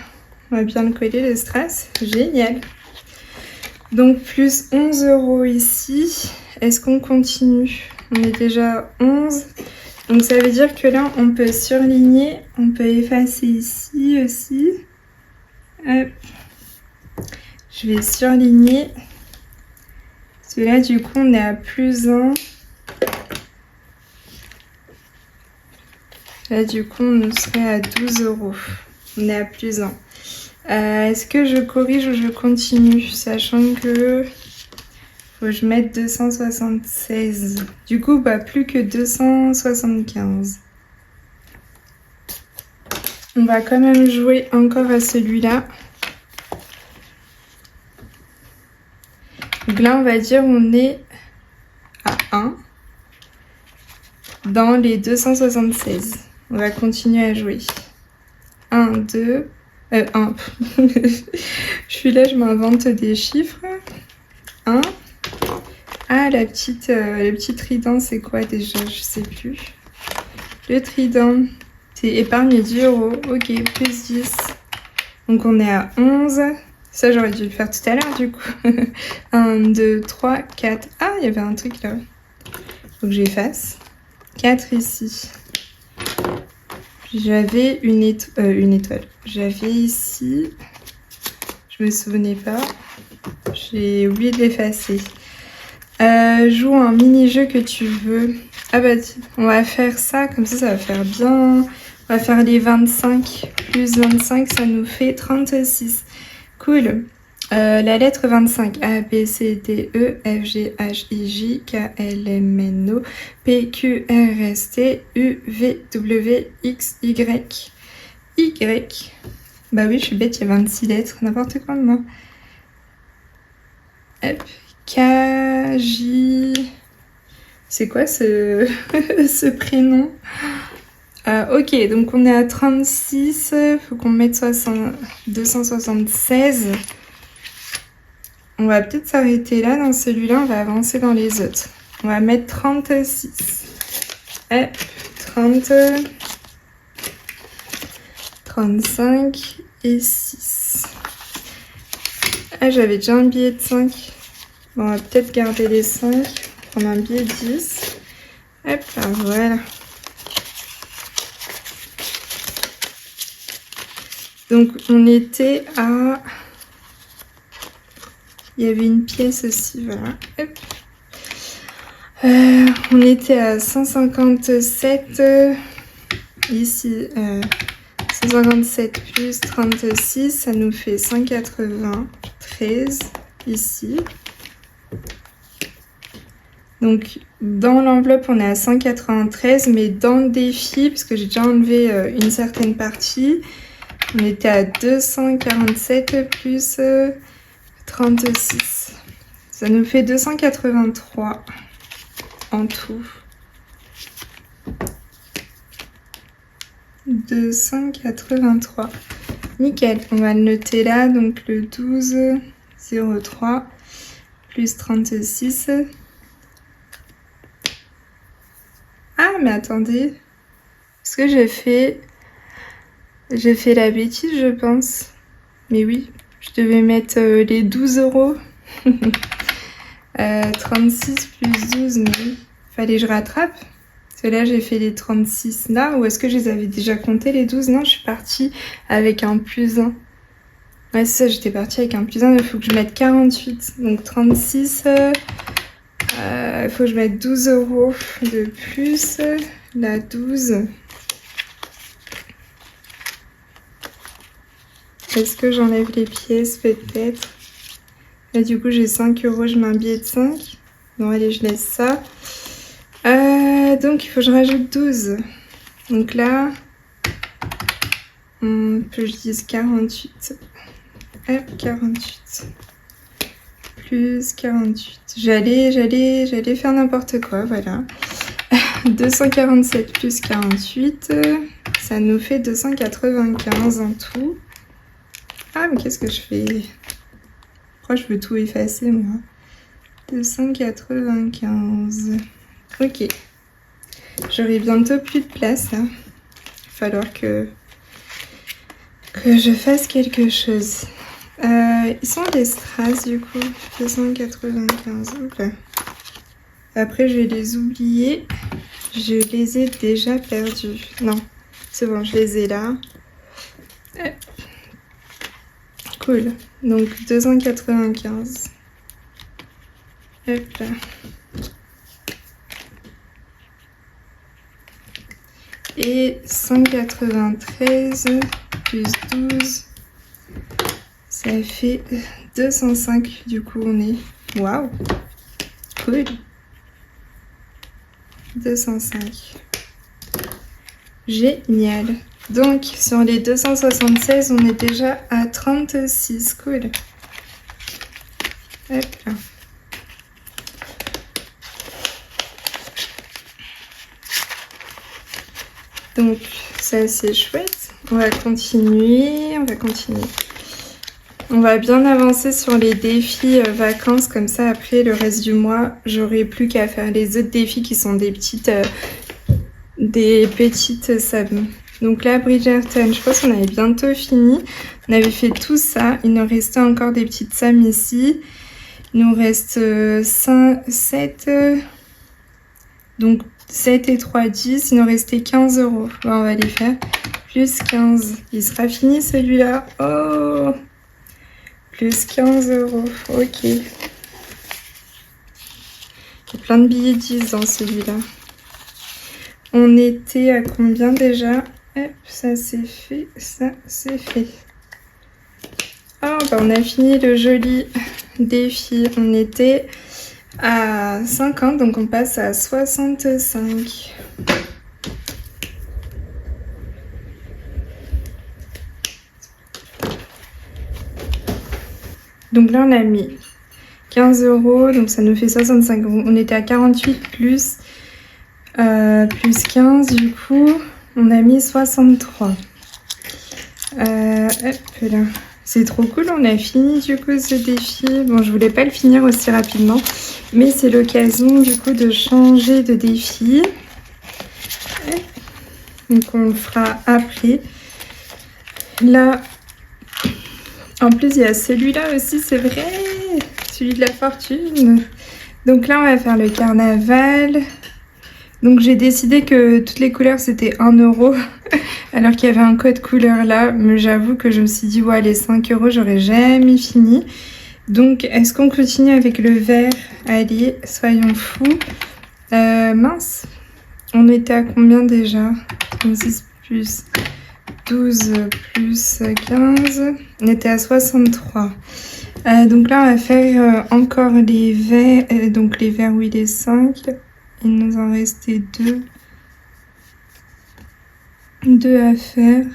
On va bien le coller, le strass. Génial. Donc, plus 11 € ici. Est-ce qu'on continue? On est déjà à 11. Donc, ça veut dire que là, on peut surligner. On peut effacer ici aussi. Hop. Je vais surligner. Parce que là, du coup, on est à plus 1. Là, du coup, on serait à 12 €. On est à plus 1. Est-ce que je corrige ou je continue? Sachant que faut que je mette 276. Du coup, bah, plus que 275. On va quand même jouer encore à celui-là. Donc là, on va dire on est à 1 dans les 276. On va continuer à jouer. 1, 2... 1. Je suis là, je m'invente des chiffres. 1. Ah, le petit trident, c'est quoi déjà? Je sais plus. Le trident, c'est épargne 10 €. Ok, plus 10. Donc on est à 11. Ça, j'aurais dû le faire tout à l'heure, du coup. 1, 2, 3, 4. Ah, il y avait un truc là. Faut que j'efface. 4 ici. J'avais une étoile. J'avais ici, je me souvenais pas, j'ai oublié de l'effacer. Joue un mini-jeu que tu veux. Ah bah on va faire ça, comme ça va faire bien. On va faire les 25, plus 25, ça nous fait 36. Cool. La lettre 25, A, B, C, D, E, F, G, H, I, J, K, L, M, N, O, P, Q, R, S, T, U, V, W, X, Y, Y. Bah oui, je suis bête, il y a 26 lettres, n'importe quoi, moi. Hop, K, J... C'est quoi ce, ce prénom? Ok, donc on est à 36, faut qu'on mette 276. On va peut-être s'arrêter là dans celui-là, on va avancer dans les autres. On va mettre 36. 30, 35 et 6. Ah, j'avais déjà un billet de 5. Bon, on va peut-être garder les 5. Prendre un billet de 10. Hop là, voilà. Donc, on était à... Il y avait une pièce aussi, voilà. Hop. On était à 157. Ici, 157 plus 36, ça nous fait 193 ici. Donc dans l'enveloppe on est à 193, mais dans le défi, parce que j'ai déjà enlevé une certaine partie, on était à 247 plus 36. Ça nous fait 283 en tout. 283. Nickel, on va le noter là, donc le 12,03 plus 36. Ah, mais attendez, est-ce que j'ai fait la bêtise, je pense. Mais oui, je devais mettre les 12 euros. 36 plus 12, mais oui, fallait que je rattrape. Parce que là, j'ai fait les 36 là, ou est-ce que je les avais déjà comptés, les 12? Non, je suis partie avec un plus 1. Ouais, c'est ça, j'étais partie avec un plus 1, il faut que je mette 48. Donc 36, il faut que je mette 12 euros de plus. La 12. Est-ce que j'enlève les pièces, peut-être? Là, du coup, j'ai 5 euros, je mets un billet de 5. Non, allez, je laisse ça. Donc, il faut que je rajoute 12. Donc là, on peut, je dise 48. Hop, 48. Plus 48. J'allais faire n'importe quoi, voilà. 247 plus 48, ça nous fait 295 en tout. Ah, mais qu'est-ce que je fais? Pourquoi je veux tout effacer, moi? 295. Ok. J'aurai bientôt plus de place, là. Il va falloir que je fasse quelque chose. Ils sont les strass, du coup. 295. Oula. Après, je vais les oublier. Je les ai déjà perdus. Non, c'est bon, je les ai là. Cool. Donc 295. Hop là. Et 193 plus 12. Ça fait 205. Du coup, on est... Waouh! Cool. 205. Génial. Donc, sur les 276, on est déjà à 36. Cool. Hop là. Donc, ça, c'est chouette. On va continuer. On va bien avancer sur les défis vacances. Comme ça, après, le reste du mois, j'aurai plus qu'à faire les autres défis qui sont des petites sables. Donc là, Bridgerton, je pense qu'on avait bientôt fini. On avait fait tout ça. Il nous restait encore des petites sables ici. Il nous reste 5, 7. Donc 7 et 3, 10. Il nous restait 15 euros. Bon, on va les faire. Plus 15. Il sera fini celui-là. Oh! Plus 15 euros. Ok. Il y a plein de billets 10 dans celui-là. On était à combien déjà? Hop, ça c'est fait, ça c'est fait. Oh, bah on a fini le joli défi. On était à 50, donc on passe à 65. Donc là on a mis 15 euros, donc ça nous fait 65 euros. On était à 48 plus 15, du coup on a mis 63. Hop là. C'est trop cool, on a fini du coup ce défi. Bon, je voulais pas le finir aussi rapidement, mais c'est l'occasion du coup de changer de défi. Donc on le fera après. Là, en plus il y a celui-là aussi, c'est vrai, celui de la fortune. Donc là on va faire le carnaval. Donc j'ai décidé que toutes les couleurs c'était 1 euro alors qu'il y avait un code couleur là, mais j'avoue que je me suis dit ouais, les 5 euros j'aurais jamais fini. Donc est-ce qu'on continue avec le vert? Allez, soyons fous. Mince, on était à combien déjà? 6 plus 12 plus 15, on était à 63. Donc là, on va faire encore les verres. Donc les verres, oui, les 5. Il nous en restait 2. 2 à faire.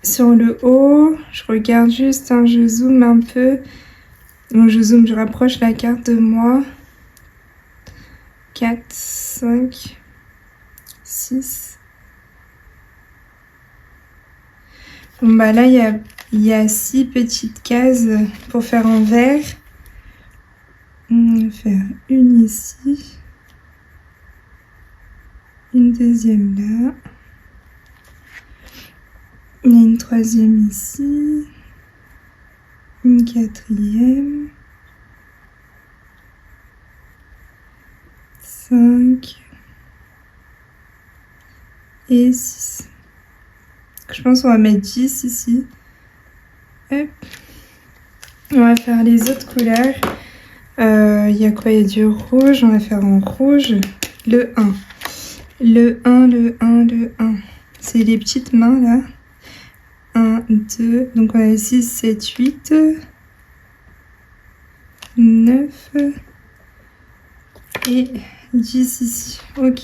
Sur le haut, je regarde juste, hein, je zoome un peu. Donc je zoome, je rapproche la carte de moi. 4, 5, 6. Bon bah là, il y a 6 petites cases pour faire en vert. On va faire une ici. Une deuxième là. Il y a une troisième ici. Une quatrième. 5. Et 6. Je pense qu'on va mettre 10 ici. Hop. On va faire les autres couleurs. Il y a quoi? Il y a du rouge. On va faire en rouge. Le 1. Le 1, le 1, le 1. C'est les petites mains là. 1, 2. Donc on a 6, 7, 8. 9. Et 10 ici. Ok.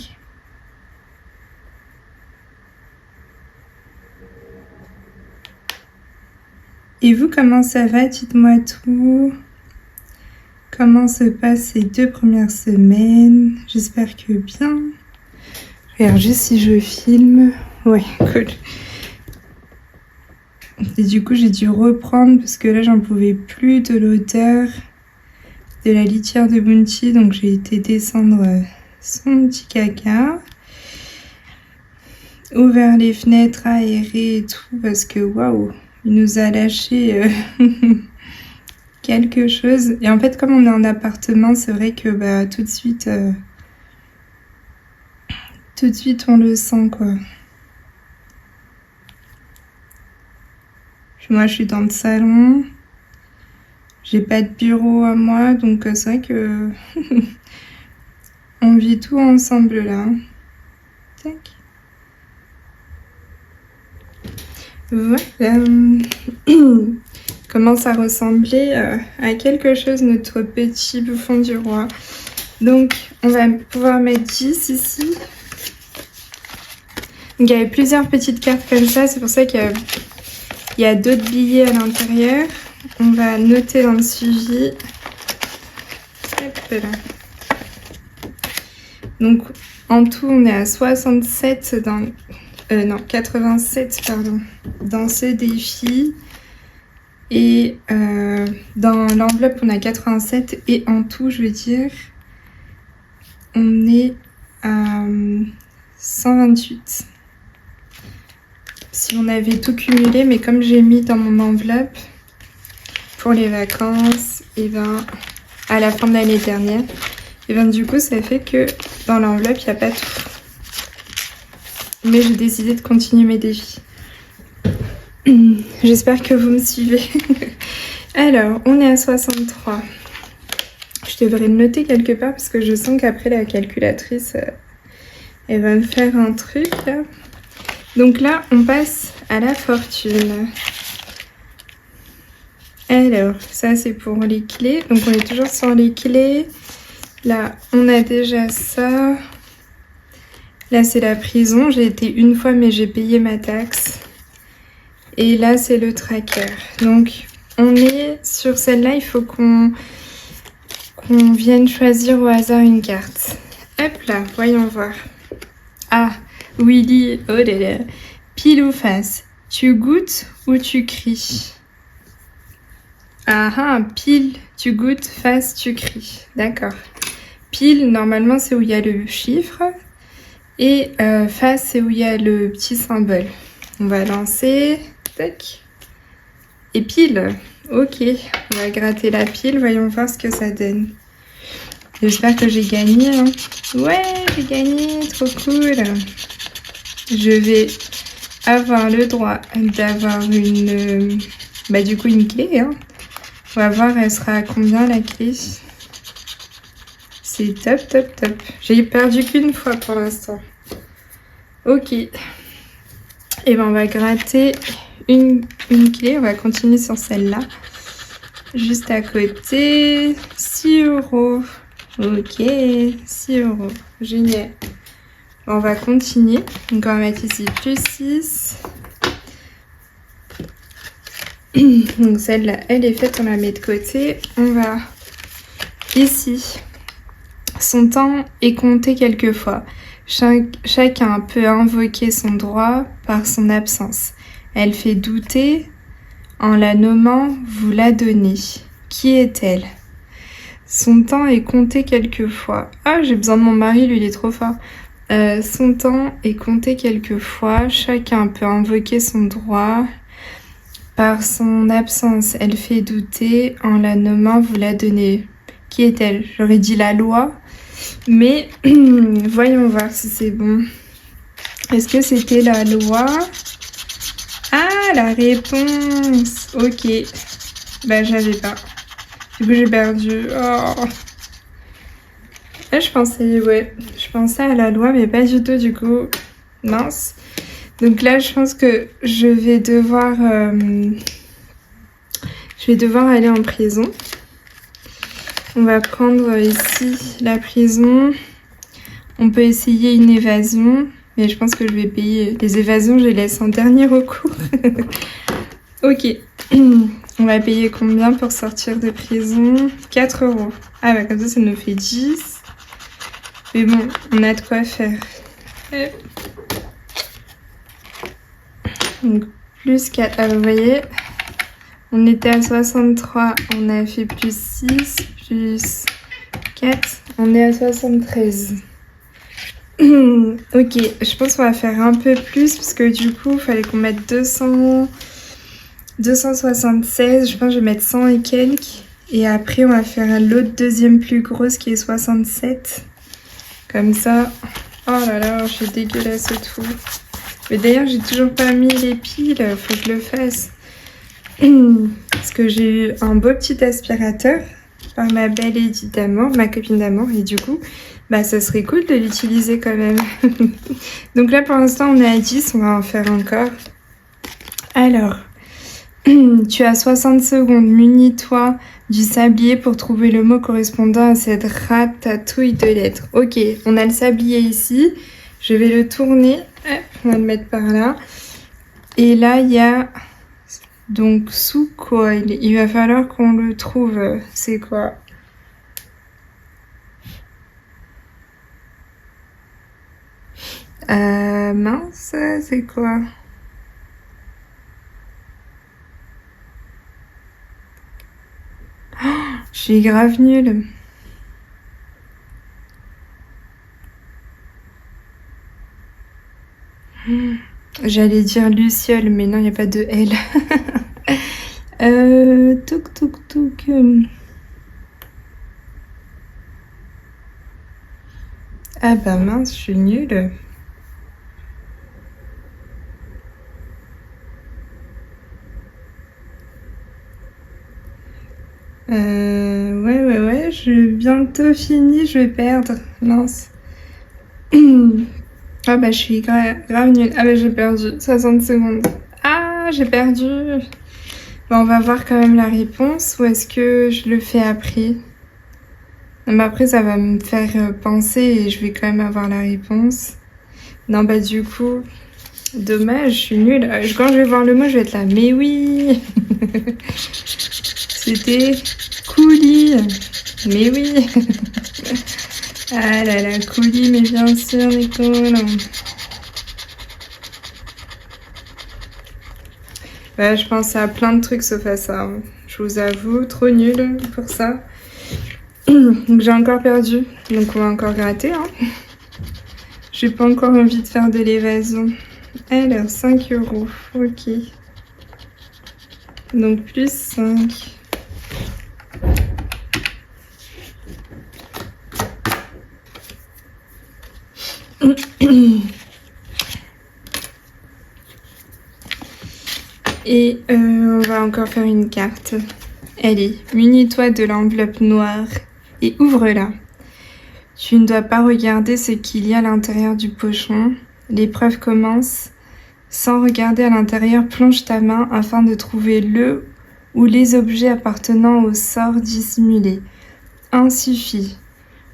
Et vous, comment ça va? Dites-moi tout. Comment se passent ces 2 premières semaines? J'espère que bien. Regarde juste si je filme. Ouais, cool. Et du coup, j'ai dû reprendre parce que là, j'en pouvais plus de l'odeur de la litière de Bounty. Donc, j'ai été descendre son petit caca. Ouvert les fenêtres, aéré et tout parce que waouh! Il nous a lâché quelque chose. Et en fait, comme on est en appartement, c'est vrai que bah, tout de suite, on le sent, quoi. Puis moi, je suis dans le salon. J'ai pas de bureau à moi, donc c'est vrai que on vit tout ensemble là. Tac. Voilà. Commence à ressembler à quelque chose notre petit bouffon du roi. Donc on va pouvoir mettre 10 ici. Donc il y avait plusieurs petites cartes comme ça, c'est pour ça qu'il y a d'autres billets à l'intérieur. On va noter dans le suivi. Hop là. Donc en tout on est à 67 dans... non, 87 pardon, dans ce défi. Et dans l'enveloppe, on a 87. Et en tout, je veux dire, on est à 128. Si on avait tout cumulé, mais comme j'ai mis dans mon enveloppe pour les vacances, et ben à la fin de l'année dernière, et ben du coup, ça fait que dans l'enveloppe, il n'y a pas tout. Mais j'ai décidé de continuer mes défis. J'espère que vous me suivez. Alors, on est à 63. Je devrais le noter quelque part parce que je sens qu'après la calculatrice, elle va me faire un truc là. Donc là, on passe à la fortune. Alors, ça c'est pour les clés. Donc on est toujours sur les clés. Là, on a déjà ça. Là, c'est la prison. J'ai été une fois, mais j'ai payé ma taxe. Et là, c'est le tracker. Donc, on est sur celle-là. Il faut qu'on vienne choisir au hasard une carte. Hop là, voyons voir. Ah, Willy, oh là là. Pile ou face, tu goûtes ou tu cries? Ah ah, pile, tu goûtes, face, tu cries. D'accord. Pile, normalement, c'est où il y a le chiffre. Et face, c'est où il y a le petit symbole. On va lancer. Tac. Et pile. Ok. On va gratter la pile. Voyons voir ce que ça donne. J'espère que j'ai gagné. Hein. Ouais, j'ai gagné. Trop cool. Je vais avoir le droit d'avoir une... bah du coup, une clé. Hein. On va voir, elle sera à combien la clé. C'est top, top, top. J'ai perdu qu'une fois pour l'instant. Ok. Et ben on va gratter une clé. On va continuer sur celle-là. Juste à côté, 6 euros. Ok, 6 euros. Génial. On va continuer. Donc on va mettre ici plus 6. Donc celle-là, elle est faite, on la met de côté. On va ici. Son temps est compté quelquefois. Chacun peut invoquer son droit par son absence. Elle fait douter. En la nommant, vous la donnez. Qui est-elle? Son temps est compté quelquefois. Ah, j'ai besoin de mon mari, lui, il est trop fort. Son temps est compté quelquefois. Chacun peut invoquer son droit. Par son absence, elle fait douter. En la nommant, vous la donnez. Qui est-elle? J'aurais dit la loi. Mais voyons voir si c'est bon. Est-ce que c'était la loi? Ah, la réponse. Ok. Bah, j'avais pas. Du coup, j'ai perdu. Oh. Là, je pensais à la loi, mais pas du tout, du coup. Mince. Donc là, je pense que je vais devoir aller en prison. On va prendre ici la prison. On peut essayer une évasion. Mais je pense que je vais payer. Les évasions, je les laisse en dernier recours. Ok. On va payer combien pour sortir de prison? 4 euros. Ah bah comme ça nous fait 10. Mais bon, on a de quoi faire. Donc plus 4. Ah vous voyez, on était à 63. On a fait plus 6, plus 4. On est à 73. Ok, je pense qu'on va faire un peu plus parce que du coup, il fallait qu'on mette 276. Je pense que je vais mettre 100 et quelques. Et après, on va faire l'autre deuxième plus grosse qui est 67. Comme ça. Oh là là, je suis dégueulasse et tout. Mais d'ailleurs, j'ai toujours pas mis les piles. Faut que je le fasse. Parce que j'ai eu un beau petit aspirateur par ma belle Edith d'amour, ma copine d'amour. Et du coup, bah ça serait cool de l'utiliser quand même. Donc là, pour l'instant, on est à 10. On va en faire encore. Alors, tu as 60 secondes. Munis-toi du sablier pour trouver le mot correspondant à cette ratatouille de lettres. Ok, on a le sablier ici. Je vais le tourner. On va le mettre par là. Et là, il y a donc sous quoi il va falloir qu'on le trouve. C'est quoi? Mince, c'est quoi? Oh, je suis grave nulle. J'allais dire Luciole, mais non, il n'y a pas de L. Touk touk touk. Ah bah mince, je suis nulle. Ouais, je vais bientôt fini, je vais perdre. Mince. Ah bah je suis grave nulle. Ah bah j'ai perdu 60 secondes. Ah, j'ai perdu. Bon, on va voir quand même la réponse ou est-ce que je le fais après? Mais après ça va me faire penser et je vais quand même avoir la réponse. Non bah du coup, dommage, je suis nulle. Quand je vais voir le mot, je vais être là. Mais oui. C'était coulis. Mais oui. Ah là là, coulis, mais bien sûr, Nicole. Ouais, je pense à plein de trucs sauf à ça. Je vous avoue, trop nulle pour ça. Donc j'ai encore perdu. Donc on va encore gratter. Hein. J'ai pas encore envie de faire de l'évasion. Alors, 5 euros. Ok. Donc plus 5. Et on va encore faire une carte. Allez, munis-toi de l'enveloppe noire et ouvre-la. Tu ne dois pas regarder ce qu'il y a à l'intérieur du pochon. L'épreuve commence. Sans regarder à l'intérieur, plonge ta main afin de trouver le ou les objets appartenant au sort dissimulé. 1 suffit.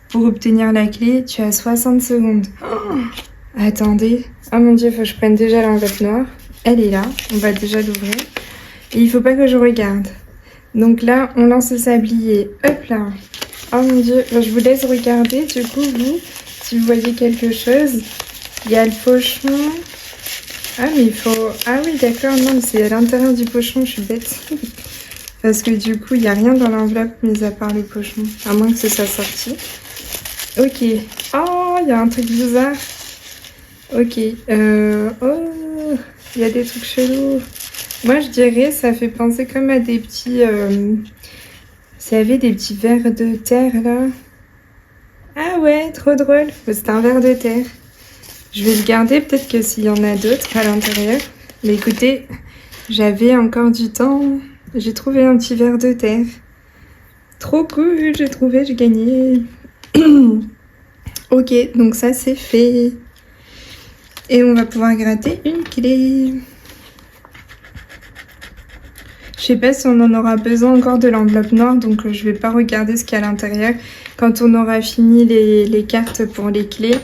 Pour obtenir la clé, tu as 60 secondes. Oh, attendez. Oh mon dieu, faut que je prenne déjà l'enveloppe noire. Elle est là, on va déjà l'ouvrir. Et il faut pas que je regarde. Donc là, on lance le sablier. Hop là. Oh mon dieu, je vous laisse regarder du coup, vous, si vous voyez quelque chose. Il y a le pochon. Ah mais il faut... Ah oui d'accord, non c'est à l'intérieur du pochon, je suis bête. Parce que du coup, il n'y a rien dans l'enveloppe, mis à part le pochon. À moins que ce soit sorti. Ok. Oh, il y a un truc bizarre. Ok. Oh, il y a des trucs chelous. Moi, je dirais, ça fait penser comme à des petits... S'il y avait des petits vers de terre, là. Ah ouais, trop drôle. C'est un ver de terre. Je vais le garder, peut-être que s'il y en a d'autres à l'intérieur. Mais écoutez, j'avais encore du temps. J'ai trouvé un petit ver de terre. Trop cool, j'ai trouvé, j'ai gagné. Ok, donc ça c'est fait. Et on va pouvoir gratter une clé. Je sais pas si on en aura besoin encore de l'enveloppe noire, donc je vais pas regarder ce qu'il y a à l'intérieur. Quand on aura fini les cartes pour les clés,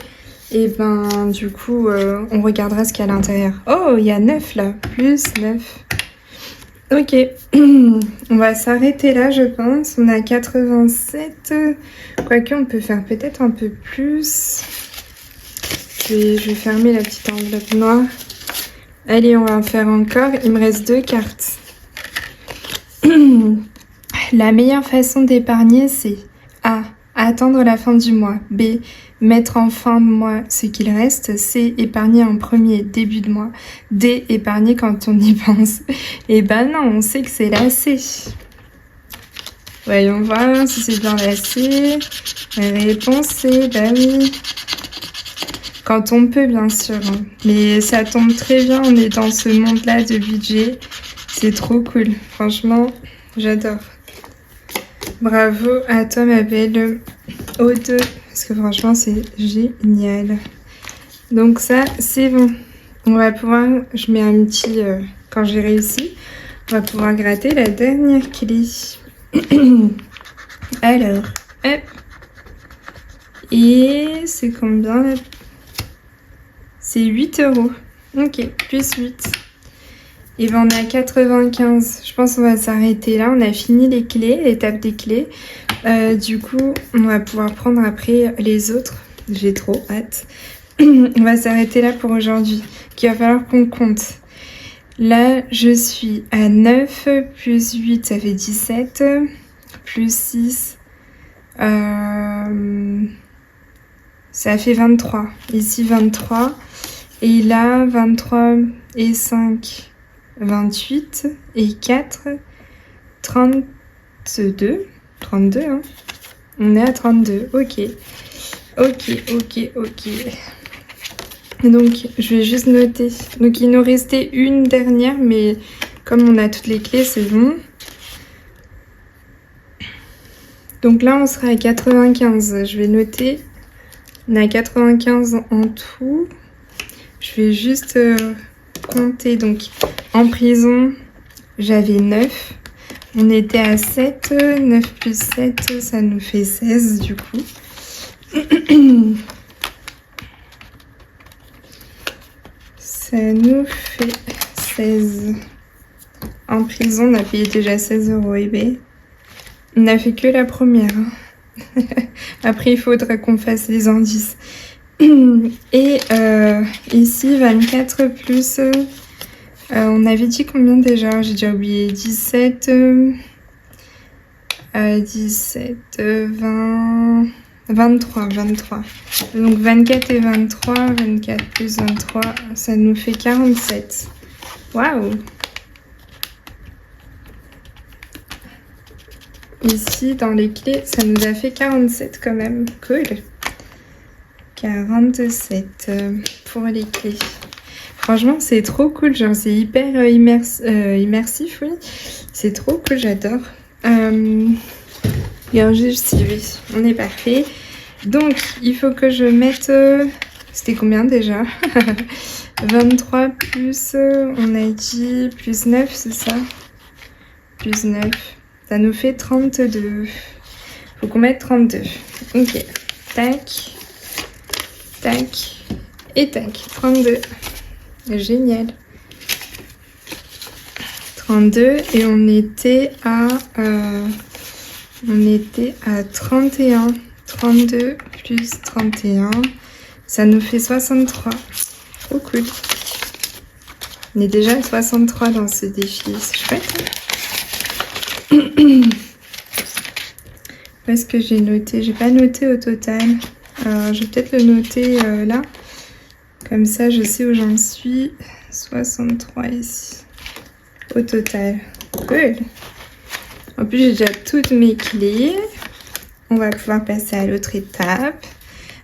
et ben du coup on regardera ce qu'il y a à l'intérieur. Oh, il y a 9 là, plus 9. Ok, on va s'arrêter là je pense, on a 87, quoique on peut faire peut-être un peu plus. Je vais fermer la petite enveloppe noire. Allez, on va en faire encore, il me reste 2 cartes. La meilleure façon d'épargner c'est A. Attendre la fin du mois. B. Mettre en fin de mois ce qu'il reste. C. Épargner en premier début de mois. D. Épargner quand on y pense. Et ben non, on sait que c'est la C. Voyons voir si c'est bien la C. La réponse c'est, bah oui. Quand on peut, bien sûr. Mais ça tombe très bien, on est dans ce monde-là de budget. C'est trop cool. Franchement, j'adore. Bravo à toi, ma belle Aude. Parce que franchement, c'est génial. Donc ça, c'est bon. On va pouvoir... Je mets un petit... quand j'ai réussi, on va pouvoir gratter la dernière clé. Alors, hop. Et c'est combien là? C'est 8 €. Ok, plus 8. Et ben on est à 95. Je pense qu'on va s'arrêter là. On a fini les clés, l'étape des clés. Du coup, on va pouvoir prendre après les autres. J'ai trop hâte. On va s'arrêter là pour aujourd'hui. Il va falloir qu'on compte. Là, je suis à 9, plus 8, ça fait 17. Plus 6, ça fait 23. Ici, 23. Et là, 23 et 5, 28. Et 4, 32. 32, hein. On est à 32. Ok. Donc, je vais juste noter. Donc, il nous restait une dernière, mais comme on a toutes les clés, c'est bon. Donc là, on sera à 95. Je vais noter. On est à 95 en tout. Je vais juste compter. Donc, en prison, j'avais 9. On était à 7. 9 plus 7, ça nous fait 16 du coup. Ça nous fait 16. En prison, on a payé déjà 16 € eBay. On n'a fait que la première. Après, il faudra qu'on fasse les indices. Et ici, 24 plus... on avait dit combien déjà? J'ai déjà oublié. 17... 17... 20... 23. Donc 24 et 23. 24 plus 23, ça nous fait 47. Waouh! Ici, dans les clés, ça nous a fait 47 quand même. Cool. 47 pour les clés. Franchement, c'est trop cool. Genre, c'est hyper immersif, oui. C'est trop cool, j'adore. Regarde, juste oui, on est parfait. Donc, il faut que je mette... C'était combien déjà? 23 plus... on a dit plus 9, c'est ça? plus 9. Ça nous fait 32. Faut qu'on mette 32. Ok. Tac. Tac. Et tac. 32. Génial. 32 et on était à 31. 32 plus 31. Ça nous fait 63. Trop cool. On est déjà à 63 dans ce défi. C'est chouette. Où est-ce que j'ai noté? J'ai pas noté au total. Je vais peut-être le noter là. Comme ça, je sais où j'en suis. 63 ici. Au total. Cool. En plus, j'ai déjà toutes mes clés. On va pouvoir passer à l'autre étape.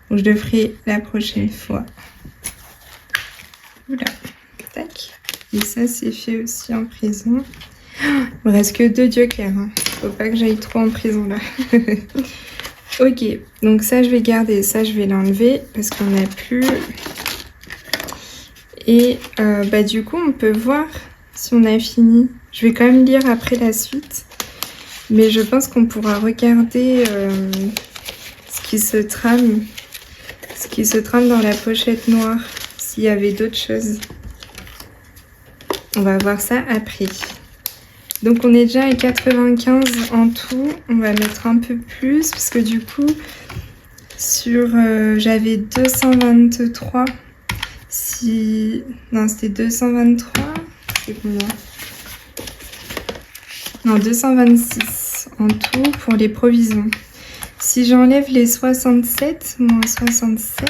Donc, je le ferai la prochaine fois. Oula. Tac. Et ça, c'est fait aussi en prison. Il me reste que 2 jokers. Hein. Faut pas que j'aille trop en prison là. Ok. Donc ça, je vais garder. Ça, je vais l'enlever parce qu'on n'a plus. Et du coup, on peut voir si on a fini. Je vais quand même lire après la suite. Mais je pense qu'on pourra regarder ce qui se trame dans la pochette noire. S'il y avait d'autres choses. On va voir ça après. Donc on est déjà à 95 en tout. On va mettre un peu plus parce que du coup, sur j'avais 223. Non, c'était 223. C'est combien? Non, 226 en tout pour les provisions. Si j'enlève les 67, moins 67,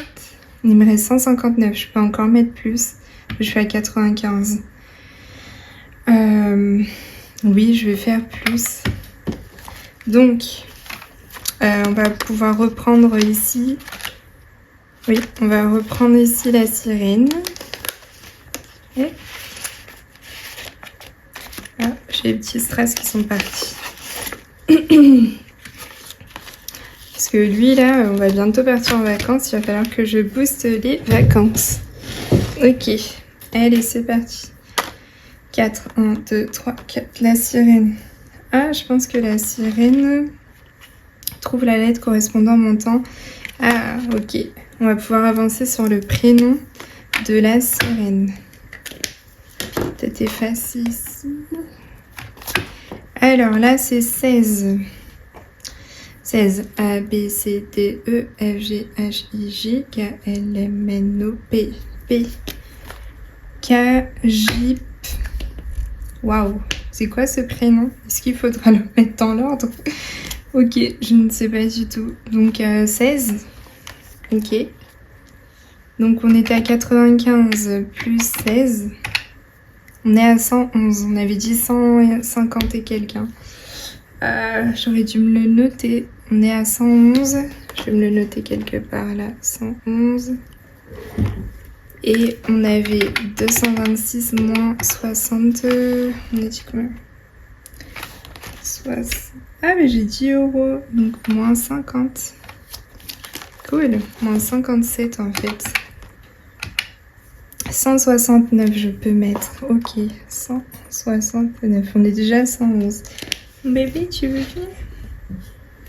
il me reste 159. Je peux encore mettre plus. Je suis à 95. Oui, je vais faire plus. Donc, on va pouvoir reprendre ici. Oui, on va reprendre ici la sirène. Et... Ah, j'ai les petits strass qui sont partis. Parce que lui, là, on va bientôt partir en vacances. Il va falloir que je booste les vacances. Ok, allez, c'est parti. 4, 1, 2, 3, 4. La sirène. Ah, je pense que la sirène trouve la lettre correspondant au montant. Ah, ok. On va pouvoir avancer sur le prénom de la sirène. Peut-être effacer ici. Alors là, c'est 16. 16. A, B, C, D, E, F, G, H, I, J, K, L, M, N, O, P, P, K, J, P. Waouh, c'est quoi ce prénom? Est-ce qu'il faudra le mettre dans l'ordre? Ok, je ne sais pas du tout. Donc 16. Ok. Donc on était à 95 plus 16. On est à 111. On avait dit 150 et quelqu'un. J'aurais dû me le noter. On est à 111. Je vais me le noter quelque part là. 111. Et on avait 226 moins 60. On a dit combien? 60. Ah, mais j'ai 10 €. Donc moins 50. Cool. Moins 57 en fait. 169 je peux mettre. Ok. 169. On est déjà à 111. Bébé, tu veux venir?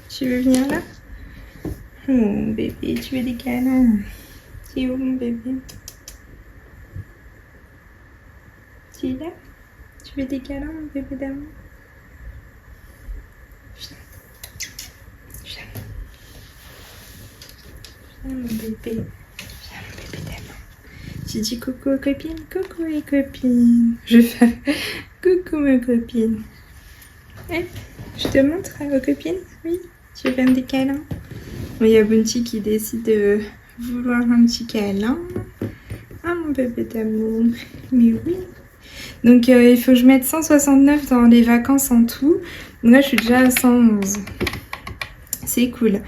Tu veux venir là? Oh bébé, tu veux des câlins? C'est où mon bébé? Tu es là? Tu veux des câlins, mon bébé d'amour? Viens. Viens. Viens, mon bébé. Viens, mon bébé d'amour. J'ai dit coucou aux copines. Coucou les copines. Je vais faire coucou mes copines. Hop, je te montre aux copines? Oui? Tu veux faire des câlins? Il y a Bounty qui décide de vouloir un petit câlin. Ah, mon bébé d'amour. Mais oui. Donc il faut que je mette 169 dans les vacances en tout. Donc là je suis déjà à 111. C'est cool.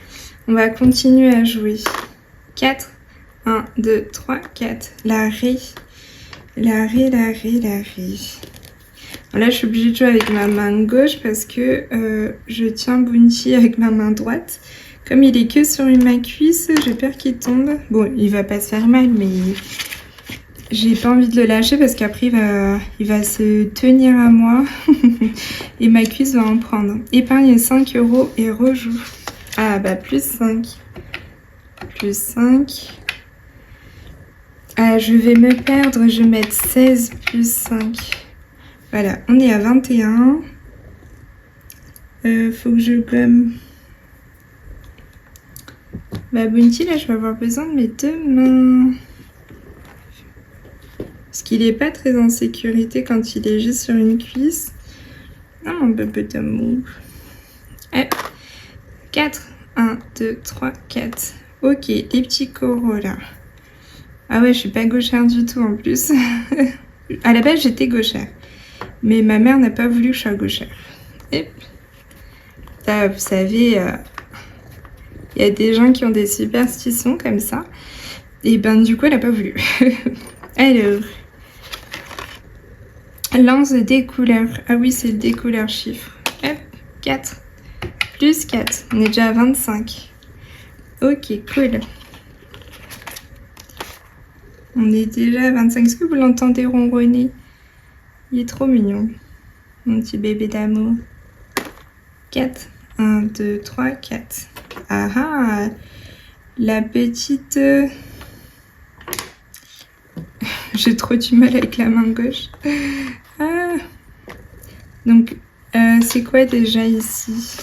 On va continuer à jouer. 4. 1, 2, 3, 4. La ré. La ré, la ré, la ré. Bon, là je suis obligée de jouer avec ma main gauche parce que je tiens Bounty avec ma main droite. Comme il est que sur ma cuisse, j'ai peur qu'il tombe. Bon, il va pas se faire mal, mais J'ai pas envie de le lâcher parce qu'après il va se tenir à moi et ma cuisse va en prendre. Épargne 5 € et rejoue. Ah bah plus 5. Plus 5. Ah, je vais me perdre, je vais mettre 16 plus 5. Voilà, on est à 21. Faut que je gomme. Bah Bounty, là je vais avoir besoin de mes 2 mains. Parce qu'il est pas très en sécurité quand il est juste sur une cuisse. Ah mon bébé d'amour. 4. 1, 2, 3, 4. Ok, les petits coraux là. Ah ouais, je suis pas gauchère du tout en plus. À la base, j'étais gauchère. Mais ma mère n'a pas voulu que je sois gauchère. Et là, vous savez, il y a des gens qui ont des superstitions comme ça. Et ben du coup, elle n'a pas voulu. Alors, lance des couleurs. Ah oui, c'est le découleur chiffre. Hop, 4. Plus 4. On est déjà à 25. Ok, cool. On est déjà à 25. Est-ce que vous l'entendez ronronner? Il est trop mignon. Mon petit bébé d'amour. 4. 1, 2, 3, 4. Ah ah! La petite... J'ai trop du mal avec la main gauche. Ah. Donc, c'est quoi déjà ici?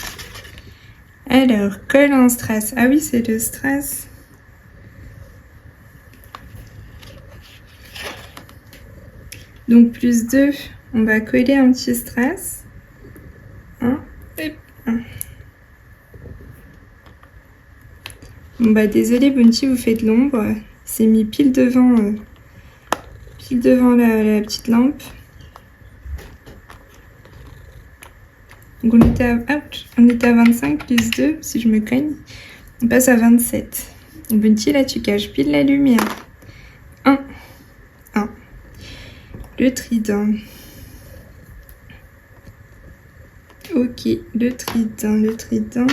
Alors, colle en strass. Ah oui, c'est le strass. Donc, plus 2, on va coller un petit strass. 1 et 1. Bon bah, désolé Bounty, vous faites de l'ombre. C'est mis pile devant la petite lampe. Donc on était à 25 plus 2, si je me cogne. On passe à 27. Bounty, là tu caches pile la lumière. 1. 1. Le trident. Ok, le trident.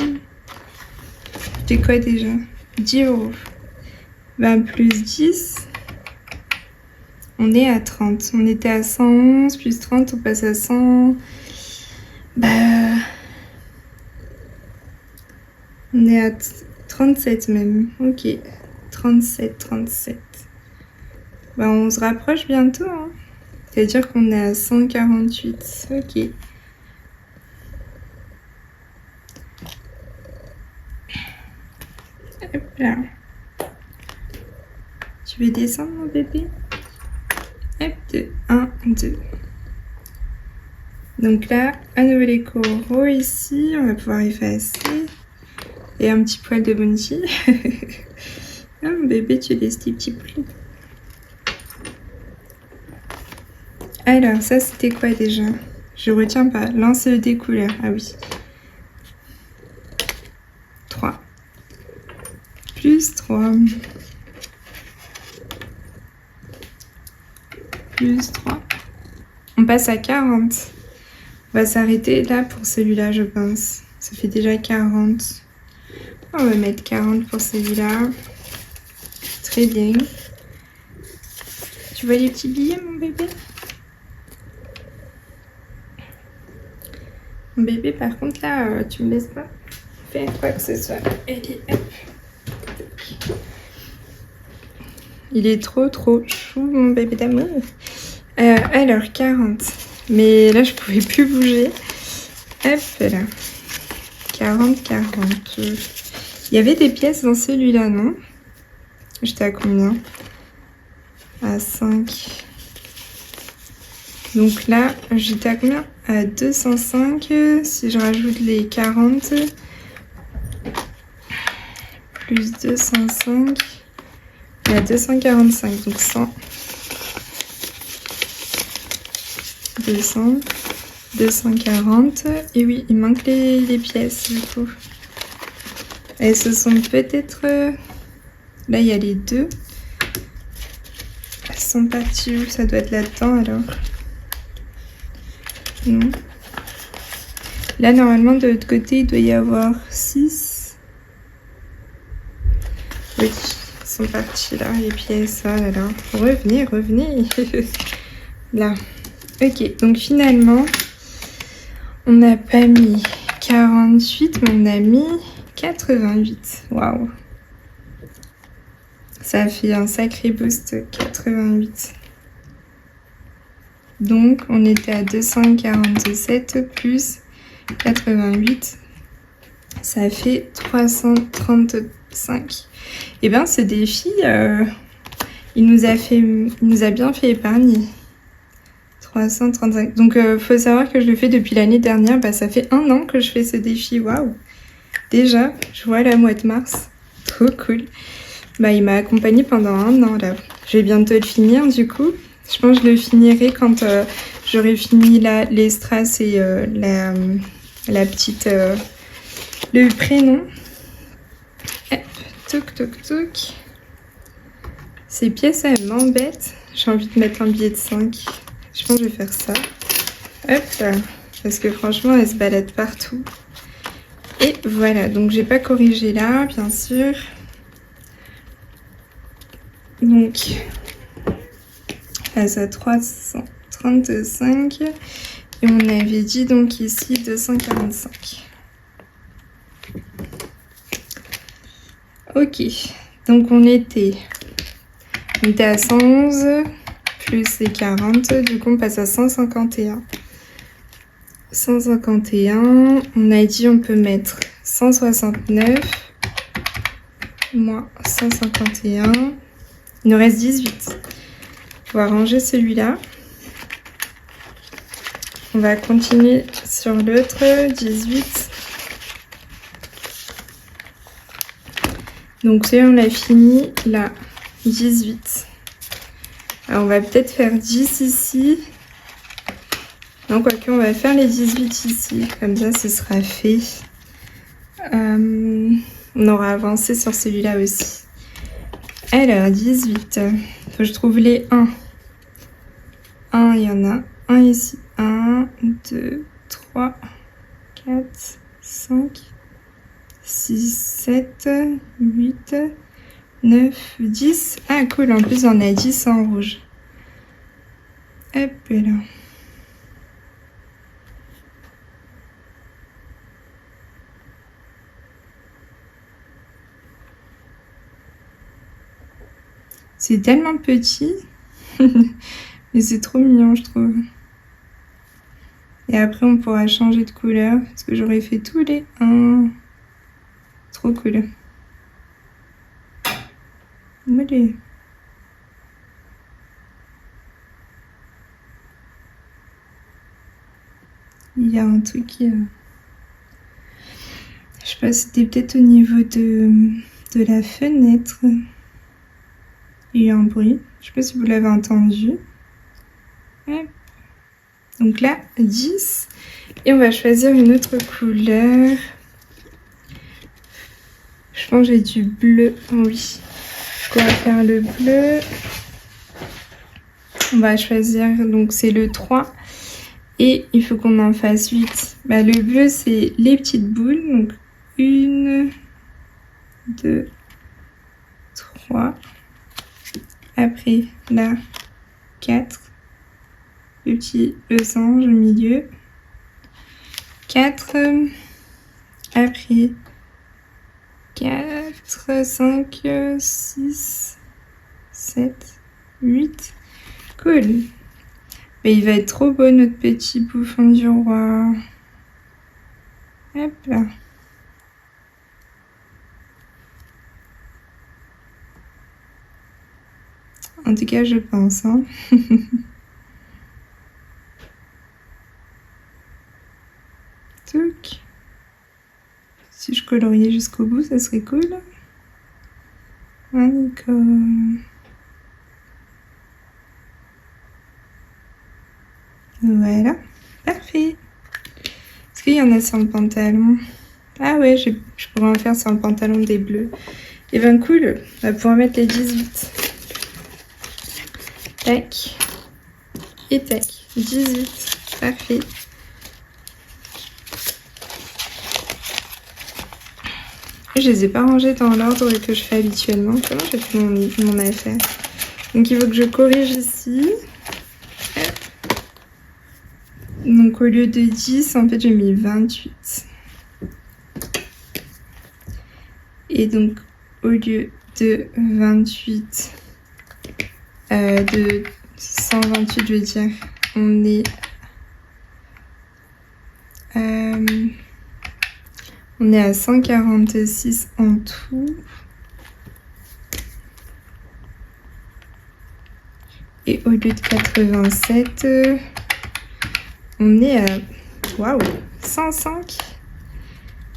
J'ai quoi déjà? 10 €. 20 plus 10. On est à 30. On était à 111 plus 30, on passe à 100. Bah... On est à 37 même. Ok. 37. Bah on se rapproche bientôt. Hein. C'est-à-dire qu'on est à 148. Ok. Hop là. Tu veux descendre mon bébé? Hop, 2, 1, 2. Donc là, à nouveau les coraux ici, on va pouvoir effacer. Et un petit poil de Bounty. Ah, mon bébé, tu laisses tes petits plis. Alors, ça c'était quoi déjà? Je retiens pas. Lance des couleurs. Ah oui. 3. Plus 3. Plus 3. On passe à 40. On va s'arrêter là pour celui-là, je pense. Ça fait déjà 40. On va mettre 40 pour celui-là. Très bien. Tu vois les petits billets, mon bébé? Mon bébé, par contre, là, tu me laisses pas faire quoi que ce soit. Allez, hop. Il est trop chou, mon bébé d'amour. Alors, 40. Mais là, je pouvais plus bouger. Hop là. 40. Il y avait des pièces dans celui-là, non? J'étais à combien? À 5. Donc là, j'étais à combien? À 205. Si je rajoute les 40. Plus 205. À 245. Donc 100. 200. 240. Et oui, il manque les pièces du coup. Elles se sont peut-être... Là, il y a les 2. Elles sont parties où? Ça doit être là-dedans alors. Non. Là, normalement, de l'autre côté, il doit y avoir 6. Oui, sont parties là, les pièces. Oh là là. Revenez, revenez. Là. Ok, donc finalement, on n'a pas mis 48, mais on a mis 88. Waouh. Ça fait un sacré boost, 88. Donc, on était à 247 plus 88. Ça fait 335. Et bien, ce défi, il nous a bien fait épargner. 335. Donc, faut savoir que je le fais depuis l'année dernière. Bah, ça fait 1 an que je fais ce défi. Waouh! Déjà, je vois la mois de mars. Trop cool. Bah, il m'a accompagné pendant 1 an là. Je vais bientôt le finir du coup. Je pense que je le finirai quand j'aurai fini les strass et la petite le prénom. Hop, toc toc toc. Ces pièces elles m'embêtent. J'ai envie de mettre un billet de 5. Je pense que je vais faire ça. Hop là. Parce que franchement elles se baladent partout. Et voilà, donc j'ai pas corrigé là, bien sûr. Donc, face à 335. Et on avait dit donc ici 245. Ok, donc on était à 111 plus les 40, du coup on passe à 151. 151, on a dit on peut mettre 169 moins 151. Il nous reste 18. On va ranger celui-là. On va continuer sur l'autre, 18. Donc celui-là, on l'a fini là, 18. Alors on va peut-être faire 10 ici. Non, quoique, on va faire les 18 ici. Comme ça, ce sera fait. On aura avancé sur celui-là aussi. Alors, 18. Faut que je trouve les 1. 1, il y en a. 1 ici. 1, 2, 3, 4, 5, 6, 7, 8, 9, 10. Ah, cool. En plus, on a 10 en rouge. Hop là. C'est tellement petit, mais c'est trop mignon, je trouve. Et après, on pourra changer de couleur, parce que j'aurais fait tous les 1. Trop cool. Allez. Il y a un truc qui... Je sais pas, c'était peut-être au niveau de la fenêtre. Il y a eu un bruit. Je sais pas si vous l'avez entendu. Hop. Donc là, 10. Et on va choisir une autre couleur. Je pense que j'ai du bleu. Oui. On va faire le bleu. On va choisir, donc c'est le 3. Et il faut qu'on en fasse 8. Bah, le bleu, c'est les petites boules. Donc 1, 2, 3. Après, là, 4. Le petit losange au milieu. 4. Après, 4, 5, 6, 7, 8. Cool. Mais il va être trop beau, notre petit bouffon du roi. Hop là. En tout cas, je pense. Hein. Touc. Si je coloriais jusqu'au bout, ça serait cool. D'accord. Voilà. Parfait. Est-ce qu'il y en a sur le pantalon? Ah ouais, je pourrais en faire sur le pantalon des bleus. Et ben cool. On va pouvoir mettre les 18. Tac. Et tac. 18. Parfait. Je les ai pas rangés dans l'ordre que je fais habituellement. Comment j'ai fait mon affaire? Donc il faut que je corrige ici. Donc au lieu de 10, en fait j'ai mis 28. Et donc au lieu de 28, de 128 je veux dire, on est à 146 en tout. Et au lieu de 87, on est à... Waouh, 105.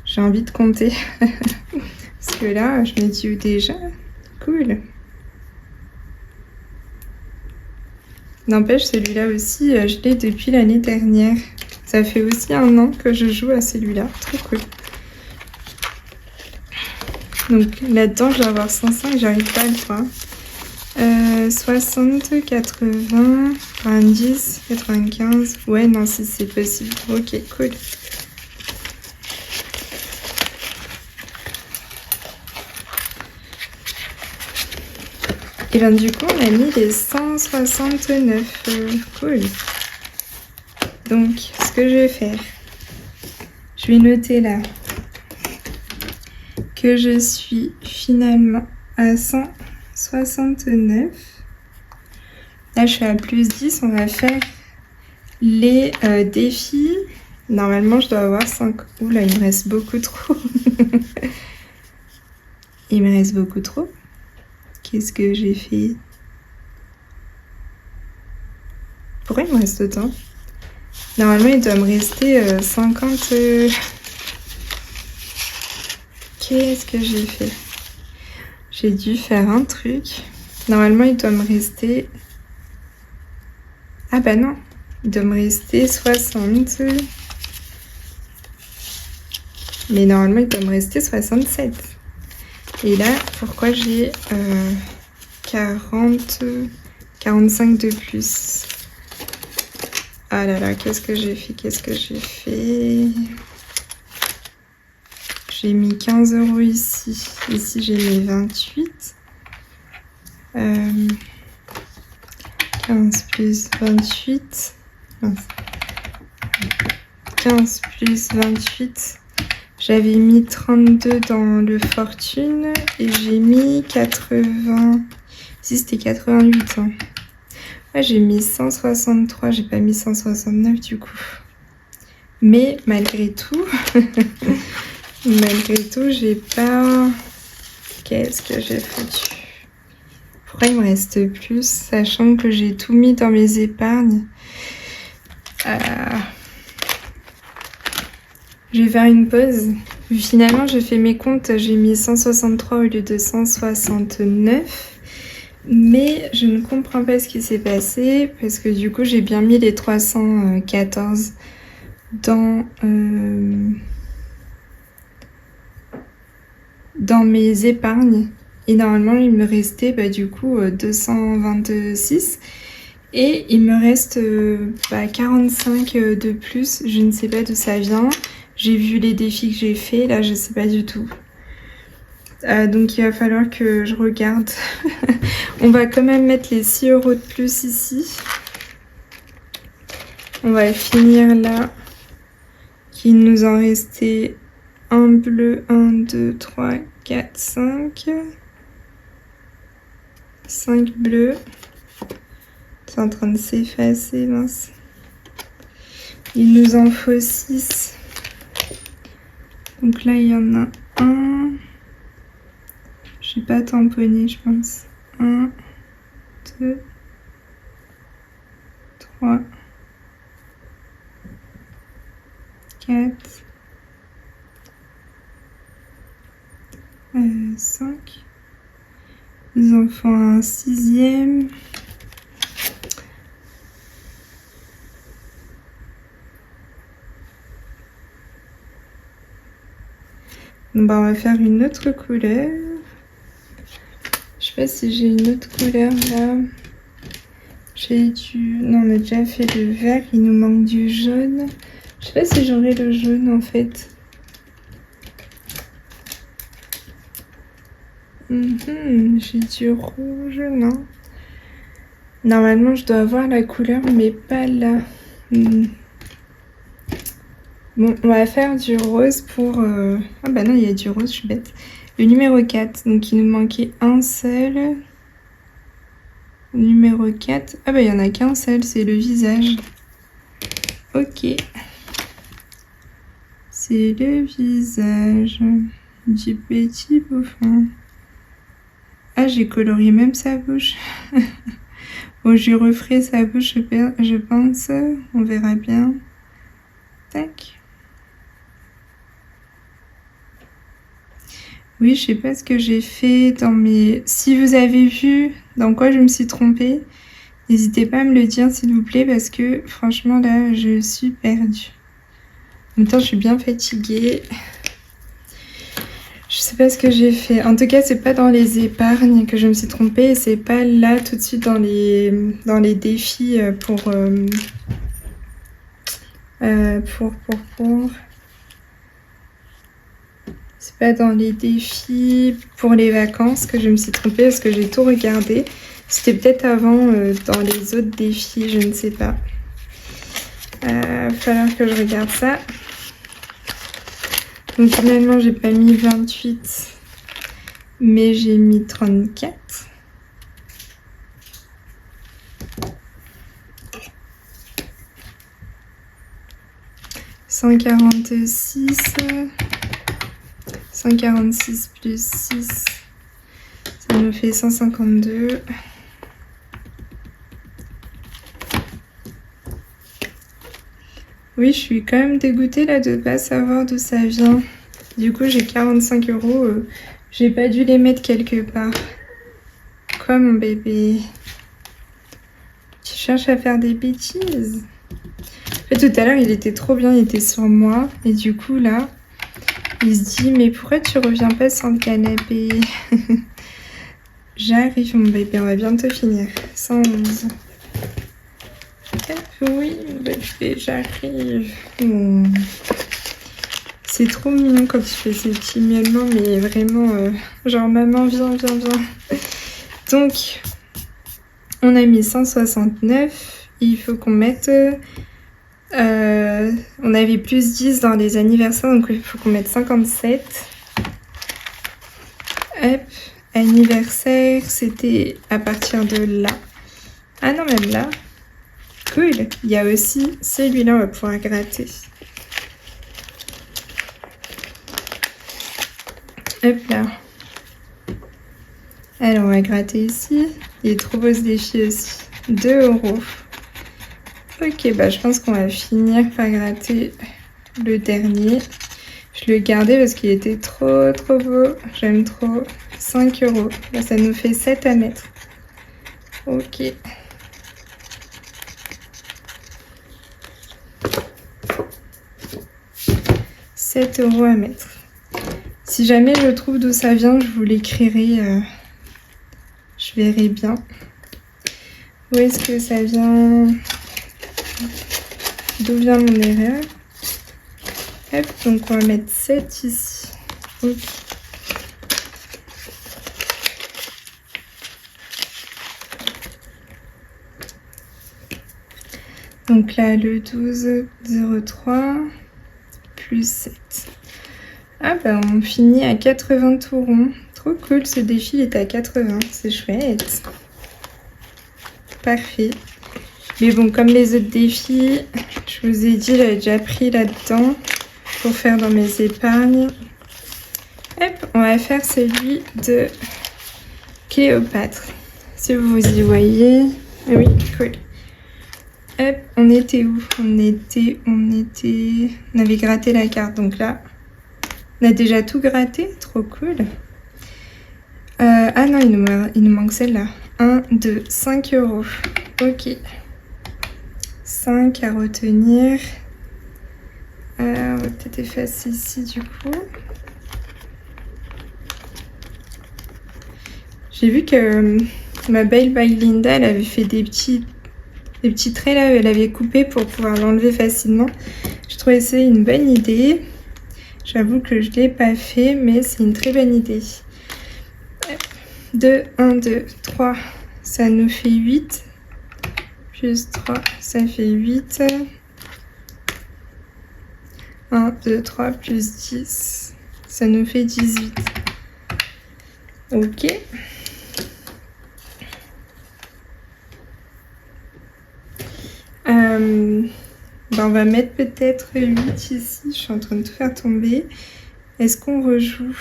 J'ai envie de compter. Parce que là, je me dis déjà, cool. N'empêche, celui-là aussi, je l'ai depuis l'année dernière. Ça fait aussi 1 an que je joue à celui-là. Trop cool. Donc là-dedans, je vais avoir 105, j'arrive pas à le voir. 60, 80, 90, 95. Ouais, non, si c'est possible. Ok, cool. Et bien du coup, on a mis les 169. Cool. Donc, ce que je vais faire, je vais noter là que je suis finalement à 169. Là, je suis à plus 10. On va faire les défis. Normalement, je dois avoir 5. Oula, il me reste beaucoup trop. Il me reste beaucoup trop. Qu'est-ce que j'ai fait? Pourquoi il me reste autant? Normalement, il doit me rester 50... Qu'est-ce que j'ai fait? J'ai dû faire un truc. Normalement, il doit me rester... Ah bah non, il doit me rester 60. Mais normalement, il doit me rester 67. Et là, pourquoi j'ai 45 de plus? Ah là là, qu'est-ce que j'ai fait? Qu'est-ce que j'ai fait? J'ai mis 15 € ici. Ici, j'ai mis 28. 15 plus 28. Mince. 15 plus 28. J'avais mis 32 dans le fortune et j'ai mis 80. Si c'était 88. Hein. Ouais, j'ai mis 163. J'ai pas mis 169 du coup. Mais malgré tout, j'ai pas. Qu'est-ce que j'ai foutu? Pourquoi il me reste plus, sachant que j'ai tout mis dans mes épargnes? Je vais faire une pause. Finalement, je fais mes comptes. J'ai mis 163 au lieu de 169. Mais je ne comprends pas ce qui s'est passé. Parce que du coup, j'ai bien mis les 314 dans mes épargnes. Et normalement, il me restait du coup 226. Et il me reste 45 de plus. Je ne sais pas d'où ça vient. J'ai vu les défis que j'ai fait. Là, je ne sais pas du tout. Donc, il va falloir que je regarde. On va quand même mettre les 6 € de plus ici. On va finir là. Il nous en restait un bleu, 1, 2, 3, 4, 5. 5 bleus. C'est en train de s'effacer, mince. Il nous en faut 6. Donc là, il y en a un. Je n'ai pas tamponné, je pense. 1, 2, 3, 4, 5. Nous en faut un 6e. On va faire une autre couleur. Je sais pas si j'ai une autre couleur là. J'ai du... Non, on a déjà fait le vert. Il nous manque du jaune. Je sais pas si j'aurai le jaune en fait. J'ai du rouge, non. Normalement, je dois avoir la couleur, mais pas là. Bon, on va faire du rose pour... Ah bah non, il y a du rose, je suis bête. Le numéro 4, donc il nous manquait un seul. Numéro 4. Ah bah il y en a qu'un seul, c'est le visage. Ok. C'est le visage du petit bouffon. Ah, j'ai colorié même sa bouche. Bon, je referai sa bouche, je pense. On verra bien. Tac. Oui, je sais pas ce que j'ai fait dans mes... Si vous avez vu dans quoi je me suis trompée, n'hésitez pas à me le dire s'il vous plaît parce que franchement là, je suis perdue. En même temps, je suis bien fatiguée. Je sais pas ce que j'ai fait. En tout cas, c'est pas dans les épargnes que je me suis trompée et c'est pas là tout de suite dans les défis pour C'est pas dans les défis pour les vacances que je me suis trompée parce que j'ai tout regardé. C'était peut-être avant dans les autres défis, je ne sais pas. Falloir que je regarde ça. Donc finalement, j'ai pas mis 28, mais j'ai mis 34. « 146 plus 6, ça nous fait 152. Oui, je suis quand même dégoûtée là de pas savoir d'où ça vient. Du coup, j'ai 45 €. J'ai pas dû les mettre quelque part. Quoi, mon bébé? Tu cherches à faire des bêtises? En fait, tout à l'heure, il était trop bien, il était sur moi. Et du coup, là, il se dit, mais pourquoi tu reviens pas sur le canapé? J'arrive, mon bébé, on va bientôt finir. 111. Oui, bébé, j'arrive. Oh. C'est trop mignon quand tu fais ces petits miaulements, mais vraiment, genre, maman, viens, viens, viens. Donc, on a mis 169. Il faut qu'on mette... on avait plus 10 dans les anniversaires, donc il faut qu'on mette 57. Hop, anniversaire, c'était à partir de là. Ah non, même là. Cool. Il y a aussi celui-là, on va pouvoir gratter. Hop là. Alors, on va gratter ici. Il est trop beau ce défi aussi. 2 €. Ok, bah je pense qu'on va finir par gratter le dernier. Je le gardais parce qu'il était trop beau. J'aime trop. 5 €. Là, ça nous fait 7 à mettre. Ok. 7 € à mettre. Si jamais je trouve d'où ça vient, je vous l'écrirai. Je verrai bien. Où est-ce que ça vient? D'où vient mon erreur? Hop, donc on va mettre 7 ici. Ok. Donc là, le 12, 03, plus 7. Ah bah on finit à 80 tours ronds. Trop cool, ce défi il est à 80, c'est chouette. Parfait. Mais bon, comme les autres défis, je vous ai dit, j'avais déjà pris là-dedans pour faire dans mes épargnes. Hop, on va faire celui de Cléopâtre. Si vous y voyez. Ah oui, cool. Hop, on était où? On avait gratté la carte, donc là, on a déjà tout gratté, trop cool. Ah non, il nous manque celle-là. 1, 2, 5 €. Ok. 5 à retenir. On va peut-être effacer ici du coup. J'ai vu que ma belle by Linda, elle avait fait des petits traits là, elle avait coupé pour pouvoir l'enlever facilement. Je trouvais ça une bonne idée. J'avoue que je ne l'ai pas fait, mais c'est une très bonne idée. Hop. 2, 1, 2, 3, ça nous fait 8. Plus 3, ça fait 8. 1, 2, 3, plus 10, ça nous fait 18. Ok. On va mettre peut-être 8 ici. Je suis en train de tout faire tomber. Est-ce qu'on rejoue?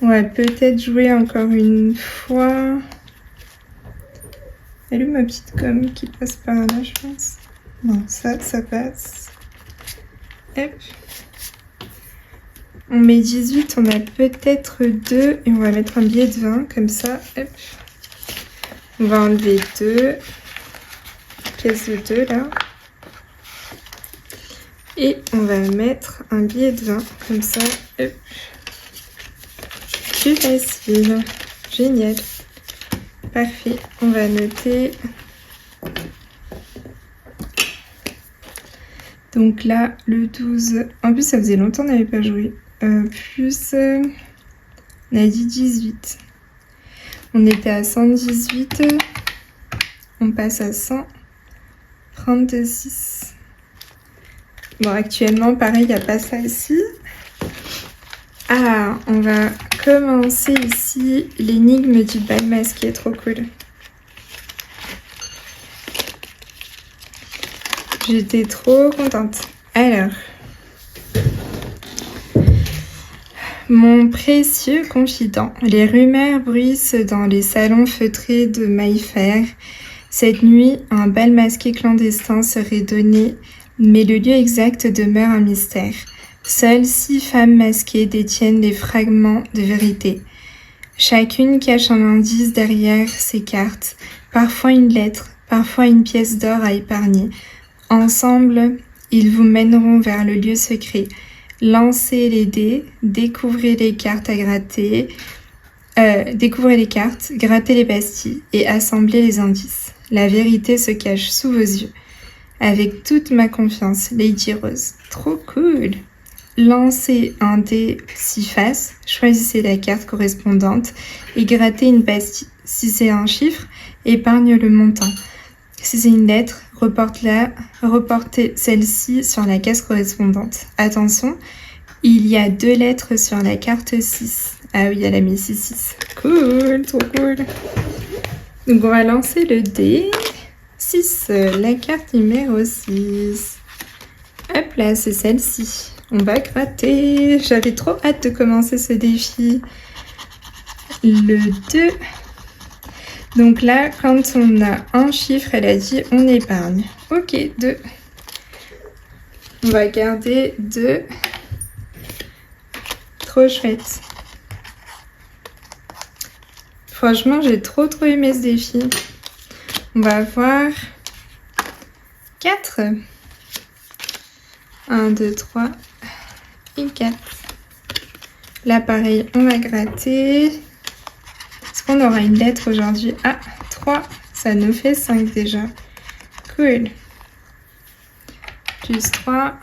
On va peut-être jouer encore une fois. Elle est où ma petite gomme qui passe par là, je pense? Non, ça passe. Hop. On met 18, on a peut-être 2 et on va mettre un billet de 20 comme ça. Hop. On va enlever 2 pièces de 2 là. Et on va mettre un billet de 20 comme ça. Hop. Plus facile. Génial. Parfait. On va noter. Donc là, le 12. En plus, ça faisait longtemps qu'on n'avait pas joué. Plus. On a dit 18. On était à 118. On passe à 136. Bon, actuellement, pareil, il n'y a pas ça ici. Ah, on va commencer ici l'énigme du bal masqué, trop cool. J'étais trop contente. Alors, mon précieux confident, les rumeurs bruissent dans les salons feutrés de Mayfair. Cette nuit, un bal masqué clandestin serait donné, mais le lieu exact demeure un mystère. Seules 6 femmes masquées détiennent les fragments de vérité. Chacune cache un indice derrière ses cartes, parfois une lettre, parfois une pièce d'or à épargner. Ensemble, ils vous mèneront vers le lieu secret. Lancez les dés, découvrez les cartes à gratter, grattez les pastilles et assemblez les indices. La vérité se cache sous vos yeux. Avec toute ma confiance, Lady Rose. Trop cool! Lancez un dé 6 faces, choisissez la carte correspondante et grattez une pastille. Si c'est un chiffre, épargne le montant. Si c'est une lettre, reportez celle-ci sur la case correspondante. Attention, il y a 2 lettres sur la carte 6. Ah oui, elle a mis 6. Cool, trop cool. Donc on va lancer le dé 6, la carte numéro 6. Hop là, c'est celle-ci. On va gratter. J'avais trop hâte de commencer ce défi. Le 2. Donc là, quand on a un chiffre, elle a dit on épargne. Ok, 2. On va garder 2. Trop chouette. Franchement, j'ai trop aimé ce défi. On va voir 4. 1, 2, 3 et 4. Là, pareil, on va gratter. Est-ce qu'on aura une lettre aujourd'hui? Ah, 3. Ça nous fait 5 déjà. Cool. Plus 3.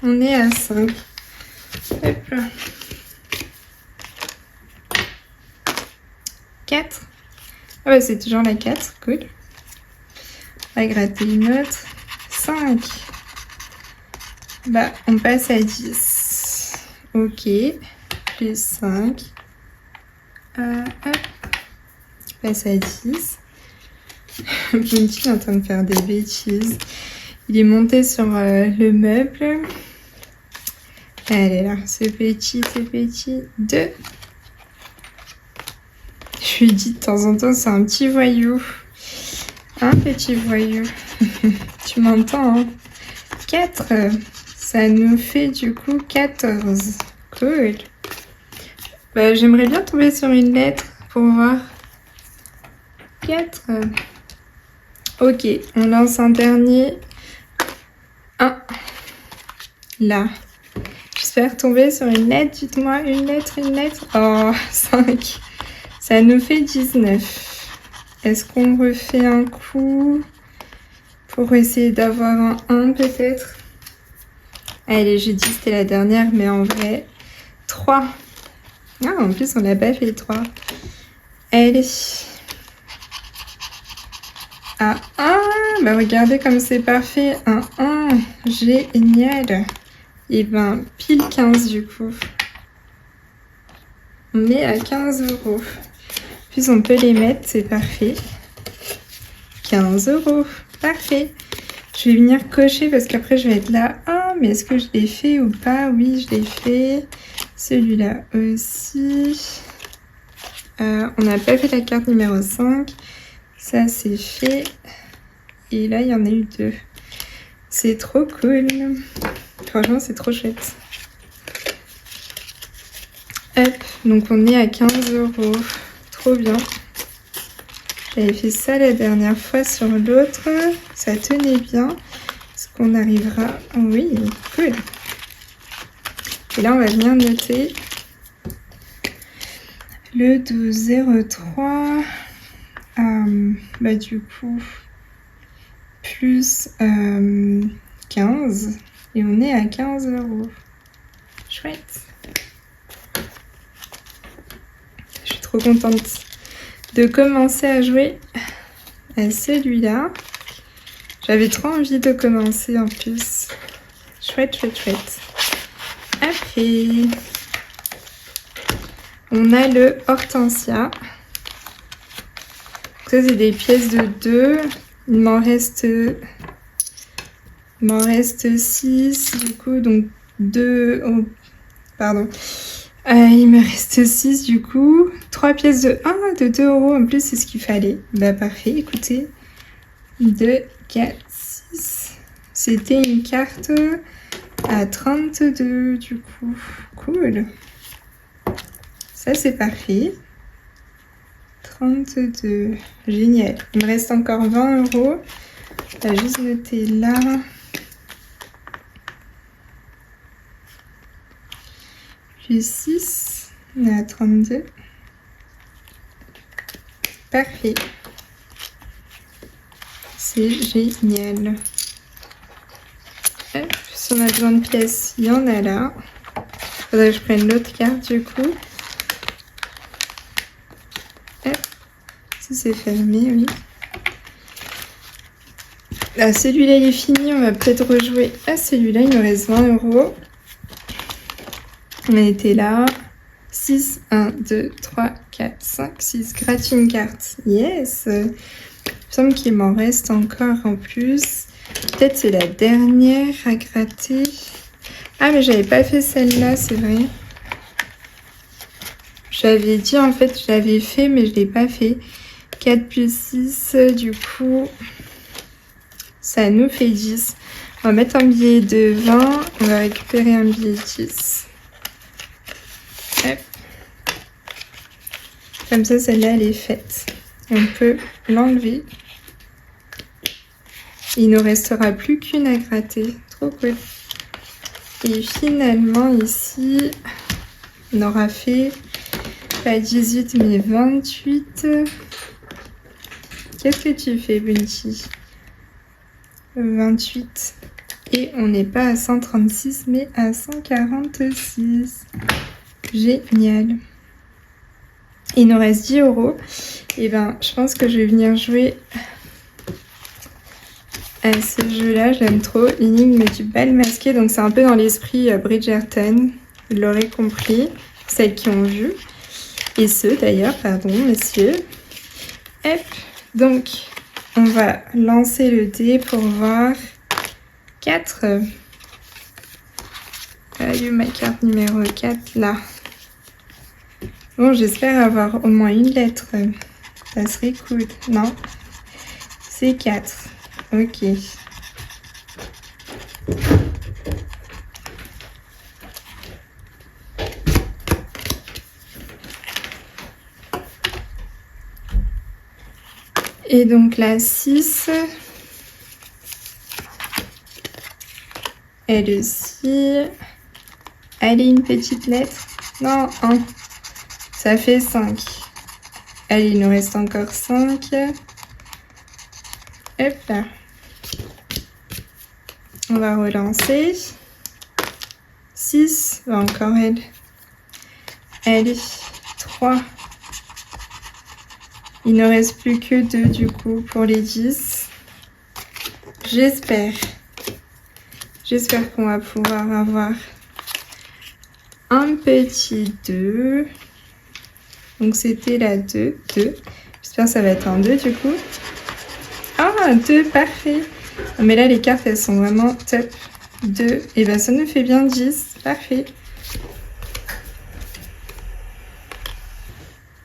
On est à 5. Hop là. 4. Ah bah, c'est toujours la 4. Cool. On va gratter une autre. 5. Bah, on passe à 10. Ok. Plus 5. Hop. On passe à 10. Bunty est en train de faire des bêtises. Il est monté sur le meuble. Allez là, c'est petit. 2. Je lui dis de temps en temps, c'est un petit voyou. Un petit voyou. Tu m'entends, hein? 4. Ça nous fait du coup 14. Cool. Bah, j'aimerais bien tomber sur une lettre pour voir. 4. Ok, on lance un dernier. 1. Là. J'espère tomber sur une lettre. Dites-moi une lettre. Oh, 5. Ça nous fait 19. Est-ce qu'on refait un coup pour essayer d'avoir un 1 peut-être? Allez, j'ai dit c'était la dernière, mais en vrai, 3. Ah, en plus, on l'a pas fait 3. Allez. Ah, bah regardez comme c'est parfait. Un 1. Génial. Et ben, pile 15 du coup. On est à 15 €. Puis on peut les mettre, c'est parfait. 15 €. Parfait. Je vais venir cocher parce qu'après je vais être là. Ah, mais est-ce que je l'ai fait ou pas? Oui, je l'ai fait. Celui-là aussi. On n'a pas fait la carte numéro 5. Ça, c'est fait. Et là, il y en a eu 2. C'est trop cool. Franchement, c'est trop chouette. Hop, donc on est à 15 €. Trop bien. J'avais fait ça la dernière fois sur l'autre. Ça tenait bien. Est-ce qu'on arrivera? Oui, cool. Et là, on va venir noter le 12,03. Bah du coup, plus 15. Et on est à 15 €. Chouette. Je suis trop contente de commencer à jouer à celui-là. J'avais trop envie de commencer en plus. Chouette, chouette, chouette. Après, on a le Hortensia. Ça, c'est des pièces de 2. Il m'en reste 6. Du coup, donc 2... Oh, pardon. Il me reste 6 du coup. 3 pièces de 1 de 2 € en plus, c'est ce qu'il fallait. Bah parfait, écoutez. 2, 4, 6. C'était une carte à 32 du coup. Cool. Ça c'est parfait. 32. Génial. Il me reste encore 20 €. On va juste noter là. Plus 6. On est à 32. Parfait. C'est génial. Hop, si on a besoin de pièces, il y en a là. Faudrait que je prenne l'autre carte du coup. Hop. Si c'est fermé, oui. Là, celui-là il est fini. On va peut-être rejouer à celui-là. Il me reste 20 €. On était là. 6, 1, 2, 3, 4, 5, 6. Gratte une carte. Yes. Il me semble qu'il m'en reste encore en plus. Peut-être c'est la dernière à gratter. Ah, mais j'avais pas fait celle-là, c'est vrai. J'avais dit, en fait, je l'avais fait, mais je l'ai pas fait. 4 plus 6, du coup, ça nous fait 10. On va mettre un billet de 20. On va récupérer un billet de 10. Hop. Comme ça, celle-là, elle est faite. On peut l'enlever. Il ne restera plus qu'une à gratter. Trop cool. Et finalement, ici, on aura fait pas 18, mais 28. Qu'est-ce que tu fais, Bunty? 28. Et on n'est pas à 136, mais à 146. Génial. Il nous reste 10 €. Et ben, je pense que je vais venir jouer à ce jeu-là. Je l'aime trop. L'énigme du bal masqué. Donc, c'est un peu dans l'esprit Bridgerton. Vous l'aurez compris. Celles qui ont vu. Et ceux d'ailleurs, pardon, messieurs. Hop. Donc, on va lancer le dé pour voir 4. Il y a eu ma carte numéro 4 là. Bon, j'espère avoir au moins une lettre. Ça serait cool. Non, c'est 4. Ok. Et donc la 6. Elle aussi. Allez, une petite lettre. Non, 1. Ça fait 5. Allez, il nous reste encore 5. Hop là. On va relancer. 6. Encore elle. Allez, 3. Il ne reste plus que 2 du coup pour les 10. J'espère qu'on va pouvoir avoir un petit 2. Donc c'était la 2. J'espère que ça va être un 2 du coup. Ah, 2, parfait. Mais là les cartes elles sont vraiment top. 2, et ben ça nous fait bien 10. Parfait.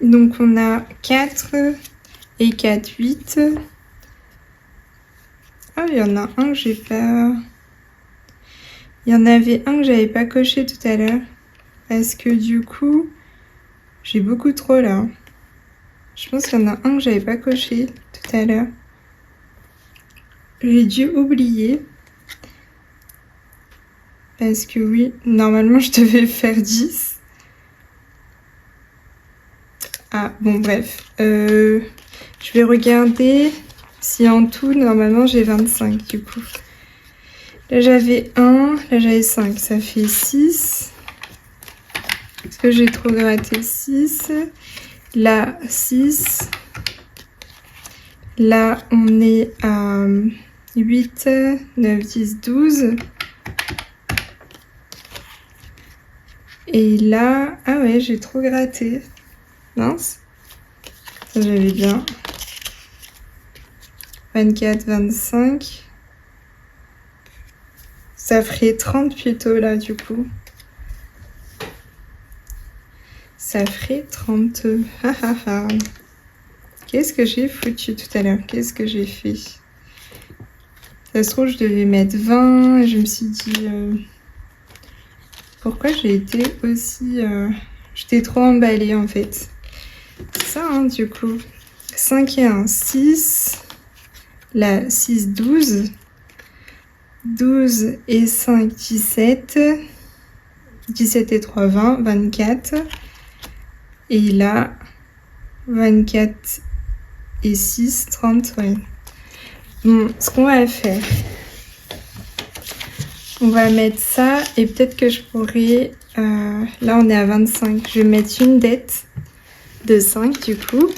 Donc on a 4 et 4, 8. Ah, il y en a un que j'ai pas... Il y en avait un que j'avais pas coché tout à l'heure. Parce que du coup, j'ai beaucoup trop là. Je pense qu'il y en a un que j'avais pas coché tout à l'heure. J'ai dû oublier. Parce que oui, normalement je devais faire 10. Ah, bon bref. Je vais regarder si en tout, normalement j'ai 25 du coup. Là j'avais 1, là j'avais 5, ça fait 6. Est-ce que j'ai trop gratté? 6. Là 6. Là on est à 8, 9, 10, 12. Et là, ah ouais, j'ai trop gratté. Mince. Ça j'avais bien. 24, 25. Ça ferait 30 plutôt là du coup. Ça ferait 30. Qu'est-ce que j'ai foutu tout à l'heure? Qu'est-ce que j'ai fait? Ça se trouve, je devais mettre 20. Et je me suis dit... pourquoi j'ai été aussi... j'étais trop emballée en fait. C'est ça hein, du coup. 5 et 1, 6. Là, 6, 12. 12 et 5, 17. 17 et 3, 20. 24. Et là, 24 et 6, 30. Ouais. Bon, ce qu'on va faire... On va mettre ça et peut-être que je pourrais... là, on est à 25. Je vais mettre une dette de 5 du coup.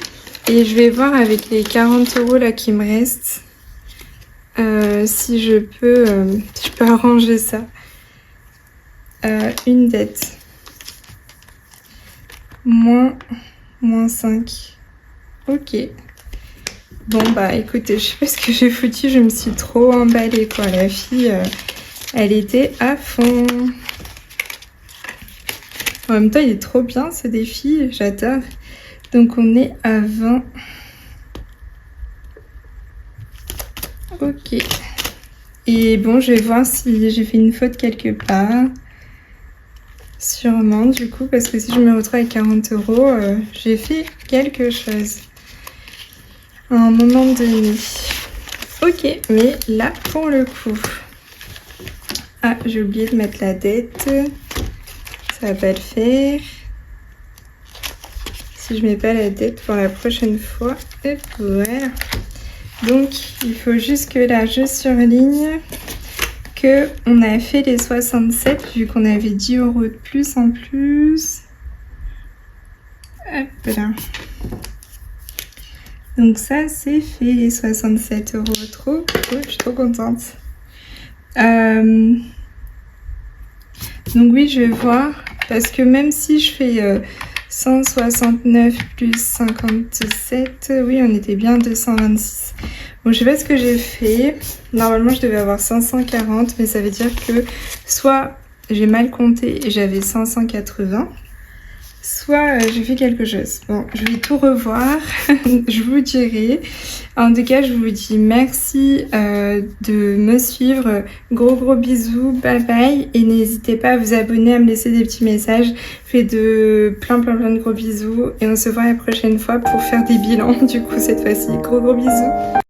Et je vais voir avec les 40 € là qui me restent si je peux arranger ça. Une dette. Moins 5. Ok. Bon bah écoutez, je sais pas ce que j'ai foutu. Je me suis trop emballée quoi. La fille... elle était à fond. En même temps, il est trop bien ce défi, j'adore. Donc on est à 20. Ok. Et bon, je vais voir si j'ai fait une faute quelque part. Sûrement du coup, parce que si je me retrouve avec 40 €, j'ai fait quelque chose. À un moment donné. Ok, mais là, pour le coup... Ah, j'ai oublié de mettre la dette. Ça va pas le faire. Si je mets pas la dette pour la prochaine fois. Et voilà. Donc, il faut juste que là, je surligne que on a fait les 67 vu qu'on avait 10 € de plus en plus. Hop là. Donc ça, c'est fait les 67 €. Trop cool, je suis trop contente. Donc oui, je vais voir, parce que même si je fais 169 plus 57, oui, on était bien 226. Bon, je sais pas ce que j'ai fait. Normalement, je devais avoir 540, mais ça veut dire que soit j'ai mal compté et j'avais 580, soit j'ai fait quelque chose. Bon, je vais tout revoir, je vous dirai. En tout cas, je vous dis merci de me suivre. Gros bisous, bye bye. Et n'hésitez pas à vous abonner, à me laisser des petits messages. Je fais plein de gros bisous. Et on se voit la prochaine fois pour faire des bilans, du coup, cette fois-ci. Gros bisous.